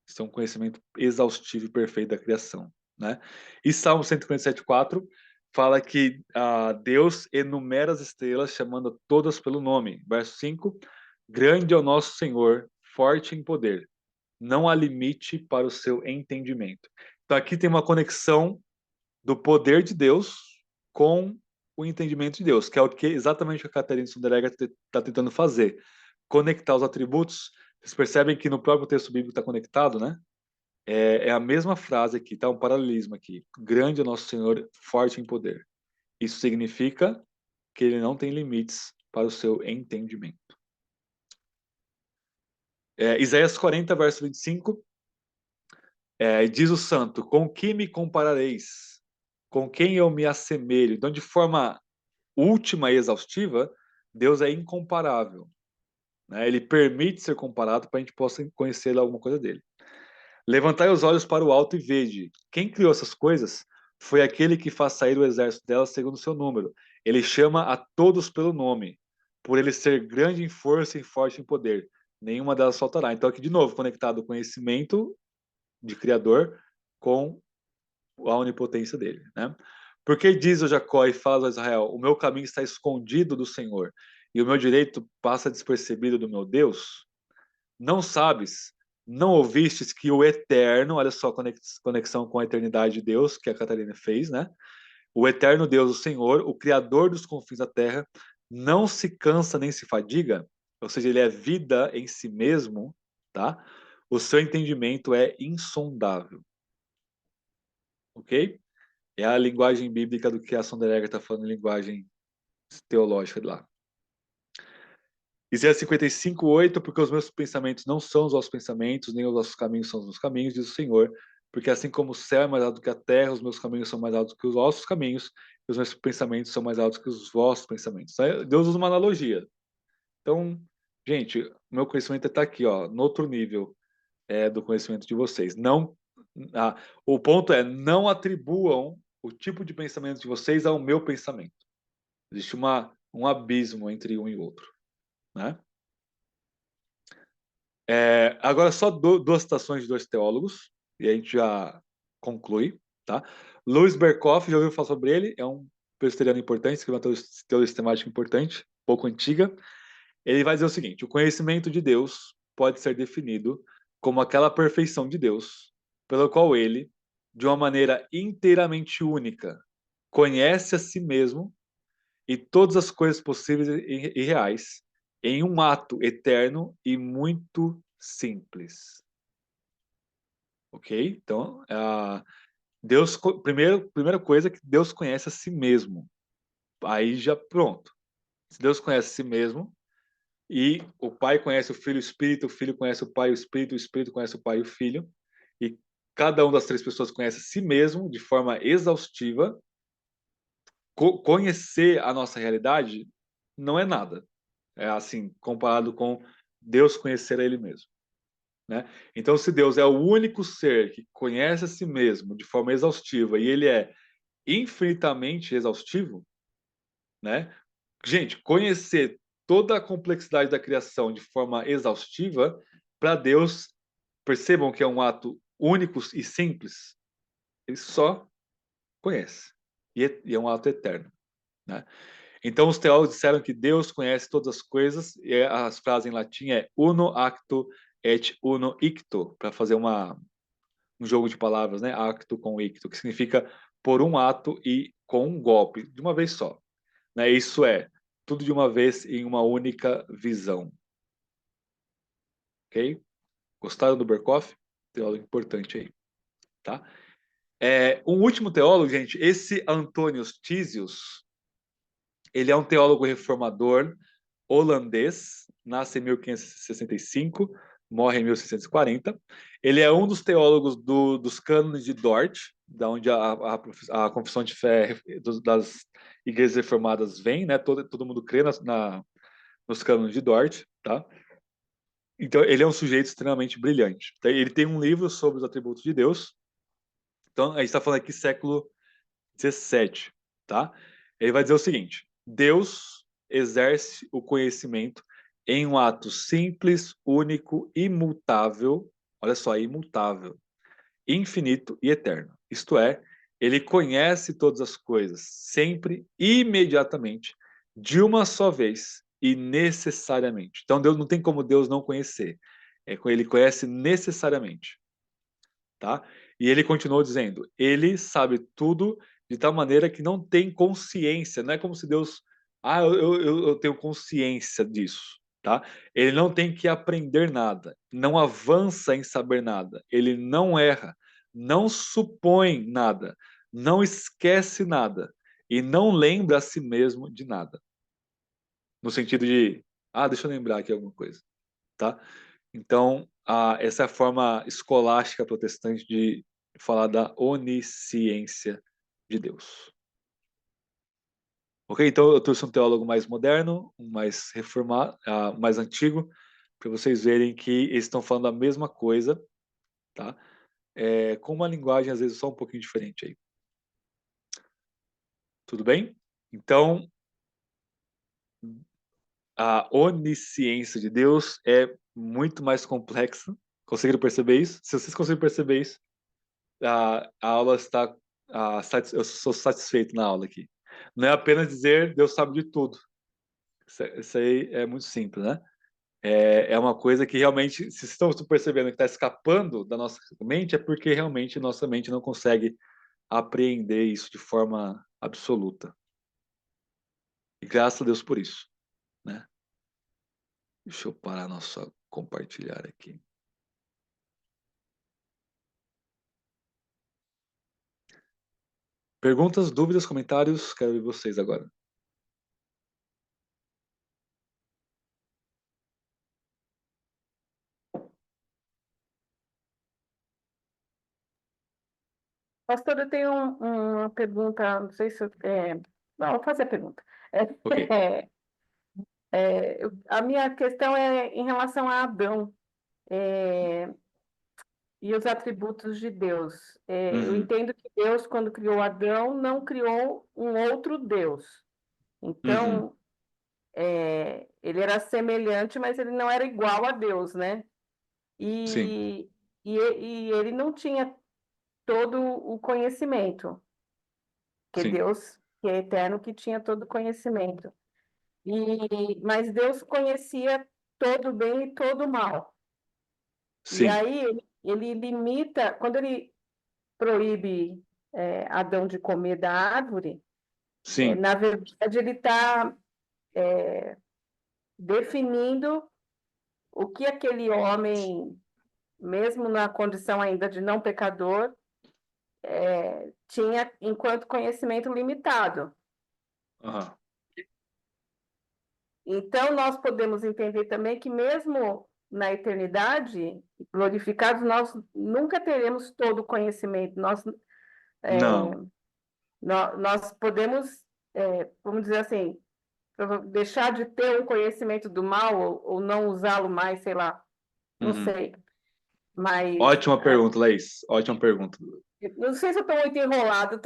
Isso é um conhecimento exaustivo e perfeito da criação, né? E Salmo 157:4 fala que Deus enumera as estrelas, chamando todas pelo nome. Verso 5, grande é o nosso Senhor, forte em poder. Não há limite para o seu entendimento. Então aqui tem uma conexão do poder de Deus com o entendimento de Deus, que é o que exatamente a Catarina Sunderegger está tentando fazer. Conectar os atributos. Vocês percebem que no próprio texto bíblico está conectado, né? É a mesma frase aqui, tá? Um paralelismo aqui. Grande é o nosso Senhor, forte em poder. Isso significa que ele não tem limites para o seu entendimento. Isaías 40, verso 25, diz o santo, com que me comparareis? Com quem eu me assemelho? Então, de forma última e exaustiva, Deus é incomparável, né? Ele permite ser comparado para a gente possa conhecer alguma coisa dele. Levantai os olhos para o alto e vede. Quem criou essas coisas foi aquele que faz sair o exército delas segundo o seu número. Ele chama a todos pelo nome, por ele ser grande em força e forte em poder. Nenhuma delas faltará. Então, aqui de novo, conectado o conhecimento de Criador com a onipotência dele, né? Porque diz o Jacó e fala a Israel, o meu caminho está escondido do Senhor, e o meu direito passa despercebido do meu Deus? Não sabes, não ouvistes que o Eterno, olha só a conexão com a eternidade de Deus, que a Catarina fez, né? O Eterno Deus, o Senhor, o Criador dos confins da terra, não se cansa nem se fadiga, ou seja, ele é vida em si mesmo, tá? O seu entendimento é insondável, ok? É a linguagem bíblica do que a Sonderegger está falando em linguagem teológica de lá. Isaías 55:8, porque os meus pensamentos não são os vossos pensamentos, nem os vossos caminhos são os meus caminhos, diz o Senhor. Porque assim como o céu é mais alto que a terra, os meus caminhos são mais altos que os vossos caminhos, e os meus pensamentos são mais altos que os vossos pensamentos. Deus usa uma analogia. Então, gente, o meu conhecimento está aqui, ó, no outro nível do conhecimento de vocês. Não, o ponto é, não atribuam o tipo de pensamento de vocês ao meu pensamento. Existe um abismo entre um e outro, né? Agora, só duas citações de dois teólogos, e a gente já conclui, tá? Louis Berkhoff, já ouviu falar sobre ele? É um presbiteriano importante, escreveu uma teoria sistemática importante, pouco antiga. Ele vai dizer o seguinte, o conhecimento de Deus pode ser definido como aquela perfeição de Deus, pela qual ele, de uma maneira inteiramente única, conhece a si mesmo e todas as coisas possíveis e reais em um ato eterno e muito simples. Ok? Então, Deus, primeira coisa é que Deus conhece a si mesmo. Aí já pronto. Se Deus conhece a si mesmo, e o Pai conhece o Filho e o Espírito, o Filho conhece o Pai e o Espírito conhece o Pai e o Filho, e cada uma das três pessoas conhece a si mesmo de forma exaustiva, conhecer a nossa realidade não é nada. É assim, comparado com Deus conhecer a Ele mesmo, né? Então, se Deus é o único ser que conhece a si mesmo de forma exaustiva e Ele é infinitamente exaustivo, né? Gente, conhecer toda a complexidade da criação de forma exaustiva, para Deus, percebam que é um ato único e simples, Ele só conhece. E é um ato eterno, né? Então, os teólogos disseram que Deus conhece todas as coisas, e as frases em latim é uno acto et uno icto, para fazer um jogo de palavras, né? Acto com icto, que significa por um ato e com um golpe, de uma vez só. Né? Isso é, tudo de uma vez em uma única visão. Ok? Gostaram do Berkhoff? Teólogo importante aí. Tá? Um último teólogo, gente, esse Antonius Tisius, ele é um teólogo reformador holandês, nasce em 1565, morre em 1640. Ele é um dos teólogos dos cânones de Dort, da onde a confissão de fé das igrejas reformadas vem, né? Todo mundo crê nos cânones de Dort, tá? Então, ele é um sujeito extremamente brilhante. Então, ele tem um livro sobre os atributos de Deus. Então, a gente está falando aqui século 17, tá? Ele vai dizer o seguinte: Deus exerce o conhecimento em um ato simples, único, imutável, olha só, imutável, infinito e eterno. Isto é, ele conhece todas as coisas, sempre, imediatamente, de uma só vez e necessariamente. Então, Deus não tem como Deus não conhecer. Ele conhece necessariamente, tá? E ele continuou dizendo: ele sabe tudo de tal maneira que não tem consciência. Não é como se Deus, eu tenho consciência disso, tá? Ele não tem que aprender nada, não avança em saber nada, ele não erra, não supõe nada, não esquece nada e não lembra a si mesmo de nada. No sentido de, deixa eu lembrar aqui alguma coisa, tá? Então, essa é a forma escolástica protestante de falar da onisciência de Deus. Ok? Então, eu trouxe um teólogo mais moderno, um mais reformado, mais antigo, para vocês verem que eles estão falando a mesma coisa, tá? Com uma linguagem, às vezes, só um pouquinho diferente aí. Tudo bem? Então, a onisciência de Deus é muito mais complexa. Conseguiram perceber isso? Se vocês conseguirem perceber isso, a aula está. Eu sou satisfeito na aula aqui. Não é apenas dizer Deus sabe de tudo. Isso aí é muito simples, né? É uma coisa que realmente, se estamos percebendo que está escapando da nossa mente, é porque realmente nossa mente não consegue apreender isso de forma absoluta. E graças a Deus por isso, né? Deixa eu parar nosso compartilhar aqui. Perguntas, dúvidas, comentários? Quero ver vocês agora. Pastor, eu tenho uma pergunta, não sei se não, vou fazer a pergunta. Ok. A minha questão é em relação a Adão e os atributos de Deus. Eu Uhum. entendo que Deus, quando criou Adão, não criou um outro Deus. Uhum. Então, ele era semelhante, mas ele não era igual a Deus, né? Sim, E ele não tinha todo o conhecimento, que sim, Deus, que é eterno, que tinha todo o conhecimento. Mas Deus conhecia todo o bem e todo o mal. E sim, aí ele limita, quando ele proíbe Adão de comer da árvore, sim, na verdade ele está definindo o que aquele homem, mesmo na condição ainda de não pecador, tinha enquanto conhecimento limitado. aham, Então, nós podemos entender também que, mesmo na eternidade, glorificados, nós nunca teremos todo o conhecimento. não, Nós podemos, vamos dizer assim, deixar de ter um conhecimento do mal ou não usá-lo mais, sei lá, não uhum. sei. Mas Ótima pergunta, Laís, ótima pergunta. não sei se eu estou muito enrolada.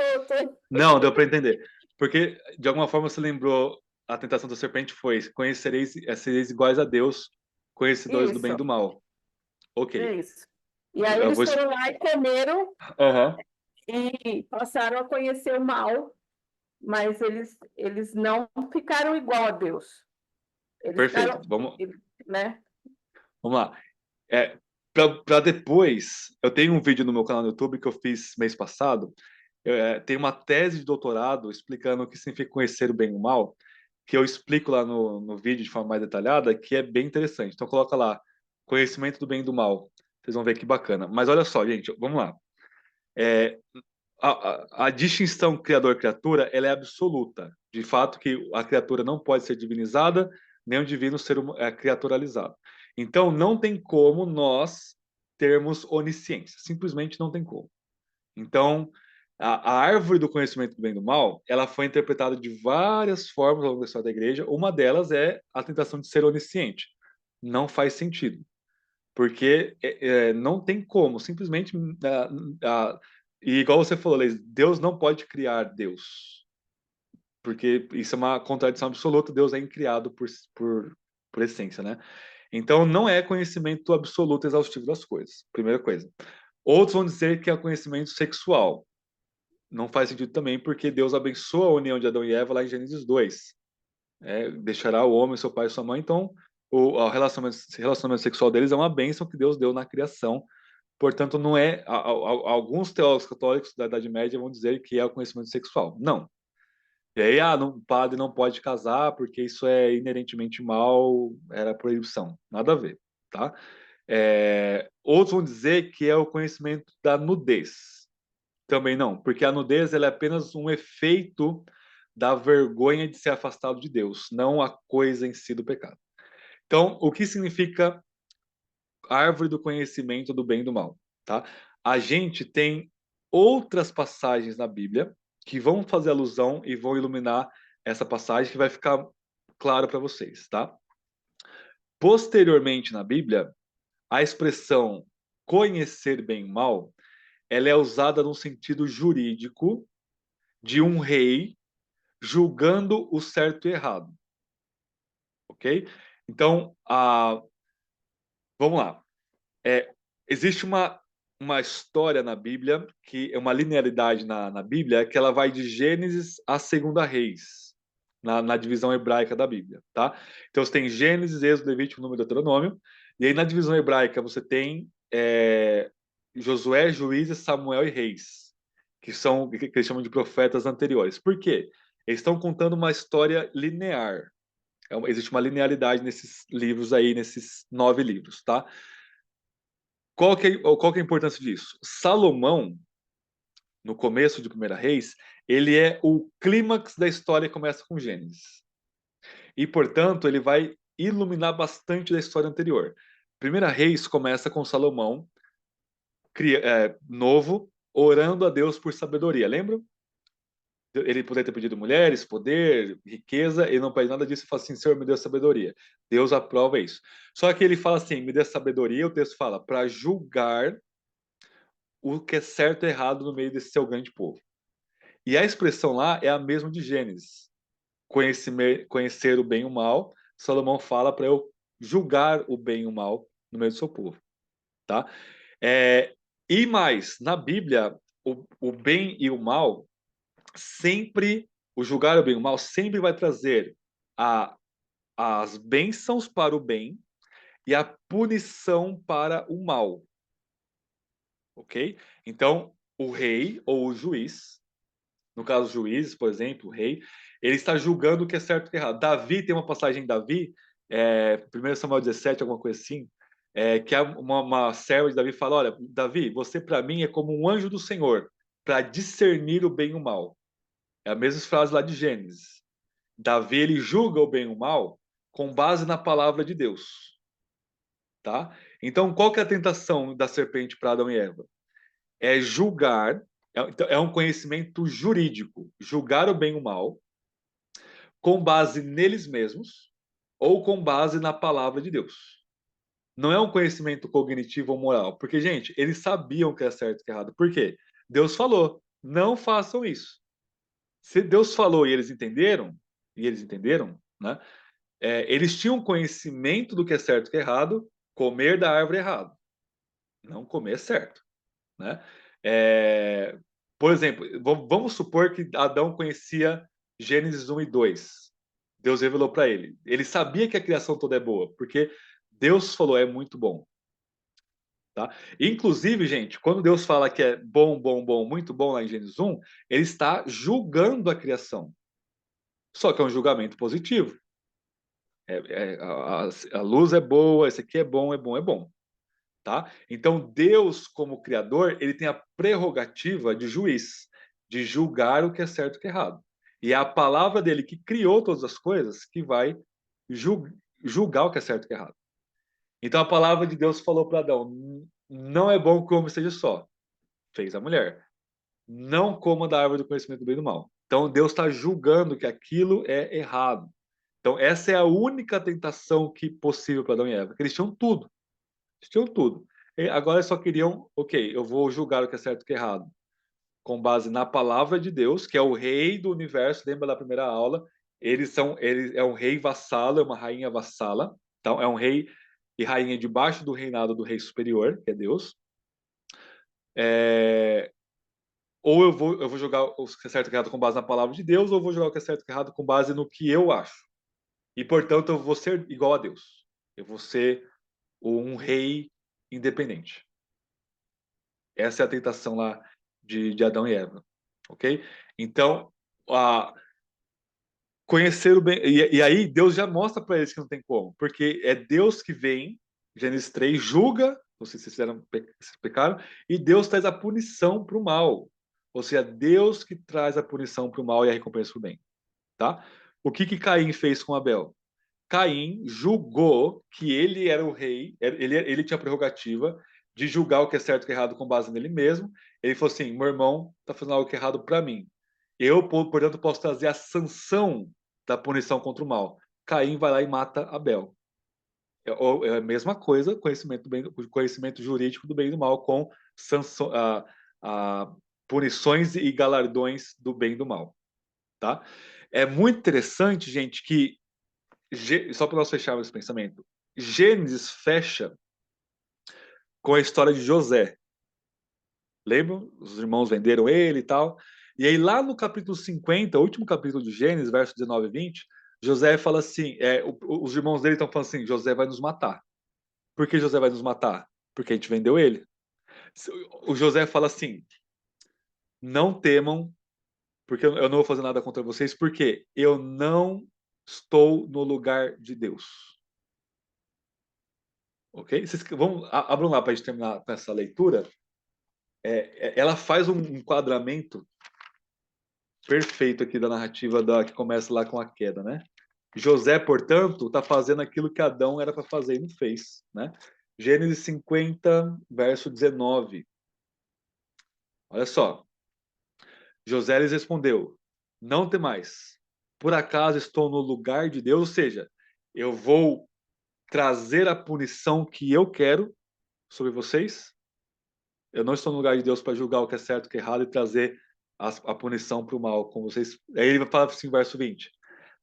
Não, deu para entender, porque de alguma forma você lembrou, a tentação da serpente foi: sereis iguais a Deus, conhecedores do bem e Isso, do mal. Ok, é isso. E aí eu eles vou. foram lá e comeram Aham, e passaram a conhecer o mal, mas eles não ficaram igual a Deus. Eles perfeito, ficaram, vamos, né? vamos lá. Para depois, eu tenho um vídeo no meu canal no YouTube que eu fiz mês passado. Tem uma tese de doutorado explicando o que significa conhecer o bem e o mal, que eu explico lá no vídeo de forma mais detalhada, que é bem interessante. Então coloca lá, conhecimento do bem e do mal. Vocês vão ver que bacana. Mas olha só, gente, vamos lá. É, a distinção criador-criatura, ela é absoluta. De fato que a criatura não pode ser divinizada, nem o divino ser criaturalizado. Então não tem como nós termos onisciência. Simplesmente não tem como. Então, a árvore do conhecimento do bem e do mal, ela foi interpretada de várias formas ao longo da história da igreja. Uma delas é a tentação de ser onisciente. Não faz sentido. Porque não tem como, simplesmente. E igual você falou, Leis, Deus não pode criar Deus. Porque isso é uma contradição absoluta, Deus é incriado por essência, né? Então, não é conhecimento absoluto exaustivo das coisas, primeira coisa. Outros vão dizer que é conhecimento sexual. Não faz sentido também, porque Deus abençoa a união de Adão e Eva lá em Gênesis 2. Deixará o homem, seu pai e sua mãe. Então, o relacionamento sexual deles é uma bênção que Deus deu na criação. Portanto, não é. Alguns teólogos católicos da Idade Média vão dizer que é o conhecimento sexual. Não. E aí, o padre não pode casar porque isso é inerentemente mal, era proibição. Nada a ver, tá? Outros vão dizer que é o conhecimento da nudez. Também não, porque a nudez ela é apenas um efeito da vergonha de ser afastado de Deus, não a coisa em si do pecado. Então, o que significa árvore do conhecimento do bem e do mal, tá? A gente tem outras passagens na Bíblia que vão fazer alusão e vão iluminar essa passagem que vai ficar claro para vocês, tá? Posteriormente na Bíblia, a expressão conhecer bem e mal, ela é usada no sentido jurídico de um rei julgando o certo e errado, ok? Então, vamos lá. Existe uma história na Bíblia, que é uma linearidade na Bíblia, que ela vai de Gênesis a Segunda Reis, na divisão hebraica da Bíblia, tá? Então você tem Gênesis, Êxodo, Levítico, Número e Deuteronômio, e aí na divisão hebraica você tem Josué, Juízes, Samuel e Reis, que eles chamam de profetas anteriores. Por quê? Eles estão contando uma história linear. Existe uma linearidade nesses livros aí, nesses 9 livros, tá? Qual que é a importância disso? Salomão, no começo de Primeira Reis, ele é o clímax da história que começa com Gênesis. E, portanto, ele vai iluminar bastante da história anterior. Primeira Reis começa com Salomão, novo, orando a Deus por sabedoria. Lembra? Ele poderia ter pedido mulheres, poder, riqueza, ele não pede nada disso e fala assim, Senhor, me dê sabedoria. Deus aprova isso. Só que ele fala assim, me dê sabedoria, o texto fala, para julgar o que é certo e errado no meio desse seu grande povo. E a expressão lá é a mesma de Gênesis. Conhecer o bem e o mal, Salomão fala para eu julgar o bem e o mal no meio do seu povo. Tá? E mais, na Bíblia, o bem e o mal sempre, o julgar o bem e o mal sempre vai trazer as bênçãos para o bem e a punição para o mal. Ok? Então, o rei ou o juiz, no caso, juízes, por exemplo, o rei, ele está julgando o que é certo e o que é errado. Davi, tem uma passagem em Davi, 1 Samuel 17, alguma coisa assim, que uma serva de Davi fala, olha, Davi, você para mim é como um anjo do Senhor, para discernir o bem e o mal. É a mesma frase lá de Gênesis. Davi, ele julga o bem e o mal com base na palavra de Deus. Tá? Então, qual que é a tentação da serpente para Adão e Eva? É julgar, é um conhecimento jurídico, julgar o bem e o mal, com base neles mesmos ou com base na palavra de Deus. Não é um conhecimento cognitivo ou moral, porque, gente, eles sabiam que é certo e que é errado. Por quê? Deus falou, não façam isso. Se Deus falou e eles entenderam, né? Eles tinham conhecimento do que é certo e que é errado, comer da árvore errado. Não comer certo, né? Por exemplo, vamos supor que Adão conhecia Gênesis 1 e 2. Deus revelou para ele. Ele sabia que a criação toda é boa, porque Deus falou, é muito bom. Tá? Inclusive, gente, quando Deus fala que é bom, bom, bom, muito bom lá em Gênesis 1, ele está julgando a criação. Só que é um julgamento positivo. A luz é boa, esse aqui é bom, é bom, é bom. Tá? Então, Deus, como Criador, ele tem a prerrogativa de juiz, de julgar o que é certo e o que é errado. E é a palavra dele que criou todas as coisas que vai julgar o que é certo e o que é errado. Então, a palavra de Deus falou para Adão: não é bom que o homem seja só. Fez a mulher. Não coma da árvore do conhecimento do bem e do mal. Então, Deus está julgando que aquilo é errado. Então, essa é a única tentação possível para Adão e Eva, que eles tinham tudo. tinham tudo. E agora eles só queriam, ok, eu vou julgar o que é certo e o que é errado, com base na palavra de Deus, que é o rei do universo, lembra da primeira aula? Ele é um rei vassalo, é uma rainha vassala, então é um rei e rainha debaixo do reinado do rei superior, que é Deus. É, ou eu vou jogar o que é certo e errado com base na palavra de Deus, ou eu vou jogar o que é certo e errado com base no que eu acho. E, portanto, eu vou ser igual a Deus. Eu vou ser um rei independente. Essa é a tentação lá de Adão e Eva. Ok? Então, a, conhecer o bem. E aí, Deus já mostra para eles que não tem como. Porque é Deus que vem, Gênesis 3, julga, vocês fizeram, pecaram, e Deus traz a punição para o mal. Ou seja, Deus que traz a punição para o mal e a recompensa para o bem. Tá? O que Caim fez com Abel? Caim julgou que ele era o rei, ele tinha a prerrogativa de julgar o que é certo e o que é errado com base nele mesmo. Ele falou assim: meu irmão está fazendo algo que é errado para mim. Eu, portanto, posso trazer a sanção da punição contra o mal. Caim vai lá e mata Abel. É a mesma coisa, conhecimento jurídico do bem e do mal, com sanção, punições e galardões do bem e do mal. Tá? É muito interessante, gente, que só para nós fecharmos esse pensamento, Gênesis fecha com a história de José. Lembram? Os irmãos venderam ele e tal. E aí, lá no capítulo 50, último capítulo de Gênesis, verso 19 e 20, José fala assim: os irmãos dele estão falando assim, José vai nos matar. Por que José vai nos matar? Porque a gente vendeu ele. O José fala assim: não temam, porque eu não vou fazer nada contra vocês, porque eu não estou no lugar de Deus. Ok? Abram lá para a gente terminar com essa leitura. Ela faz um enquadramento perfeito aqui da narrativa que começa lá com a queda, né? José, portanto, está fazendo aquilo que Adão era para fazer e não fez, né? Gênesis 50, verso 19. Olha só. José lhes respondeu: não temais. Por acaso estou no lugar de Deus? Ou seja, eu vou trazer a punição que eu quero sobre vocês. Eu não estou no lugar de Deus para julgar o que é certo e o que é errado e trazer a punição para o mal, como vocês. Aí ele vai falar assim, verso 20.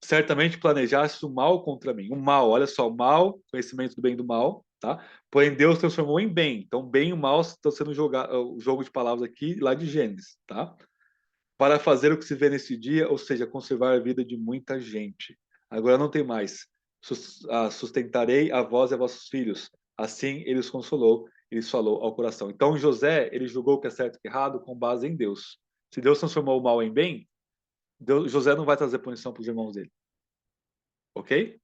Certamente planejaste o mal contra mim. O mal, olha só, o mal, conhecimento do bem e do mal, tá? Porém, Deus transformou em bem. Então, bem e o mal estão sendo jogados, o jogo de palavras aqui, lá de Gênesis, tá? Para fazer o que se vê nesse dia, ou seja, conservar a vida de muita gente. Agora não tem mais. Sustentarei a vós e a vossos filhos. Assim ele os consolou, ele falou ao coração. Então José, ele julgou o que é certo e o que é errado com base em Deus. Se Deus transformou o mal em bem, José não vai trazer punição para os irmãos dele. Ok?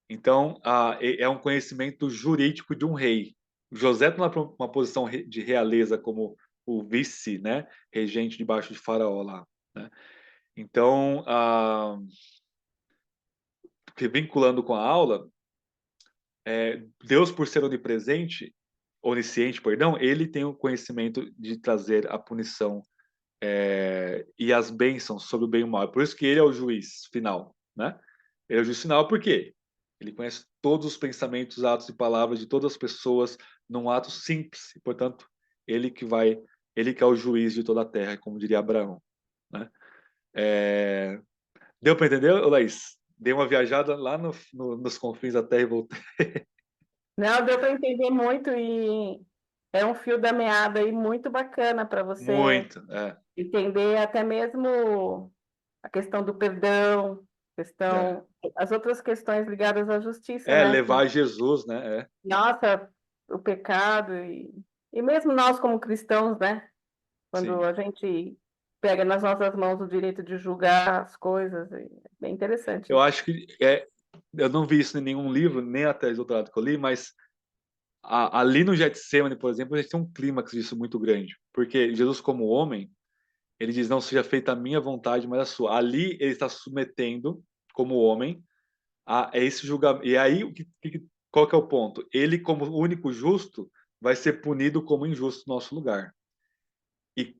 Então, é um conhecimento jurídico de um rei. José está numa posição de realeza como o vice, né, regente debaixo de Faraó lá, né? Então, vinculando com a aula, Deus, por ser onisciente, perdão, ele tem o conhecimento de trazer a punição e as bênçãos sobre o bem e o mal. É por isso que ele é o juiz final, né? Ele é o juiz final por quê? Ele conhece todos os pensamentos, atos e palavras de todas as pessoas num ato simples. E, portanto, ele que é o juiz de toda a terra, como diria Abraão, né? Deu para entender, Laís? Dei uma viajada lá nos confins da terra e voltei. Não, deu para entender muito e é um fio da meada aí muito bacana para você Muito, entender até mesmo a questão do perdão, é. as outras questões ligadas à justiça, né? Levar Jesus, né? Nossa, o pecado e mesmo nós como cristãos, né? Quando Sim. a gente pega nas nossas mãos o direito de julgar as coisas, é bem interessante Eu isso. acho que eu não vi isso em nenhum livro, nem até o doutorado que eu li, mas ali no Getsemane, por exemplo, a gente tem um clímax disso muito grande. Porque Jesus, como homem, ele diz: não seja feita a minha vontade, mas a sua. Ali ele está submetendo, como homem, a esse julgamento. E aí, qual que é o ponto? Ele, como único justo, vai ser punido como injusto no nosso lugar. E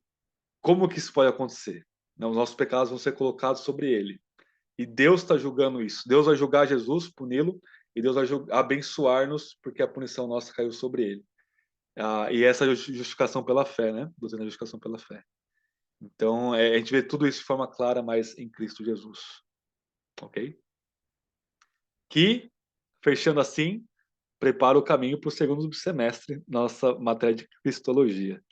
como que isso pode acontecer? Não, os nossos pecados vão ser colocados sobre ele. E Deus está julgando isso. Deus vai julgar Jesus, puni-lo, e Deus vai abençoar-nos porque a punição nossa caiu sobre ele. E essa justificação pela fé, né? Doutrina da justificação pela fé. Então, a gente vê tudo isso de forma clara, mas em Cristo Jesus. Ok? Que, fechando assim, prepara o caminho para o segundo semestre, nossa matéria de Cristologia.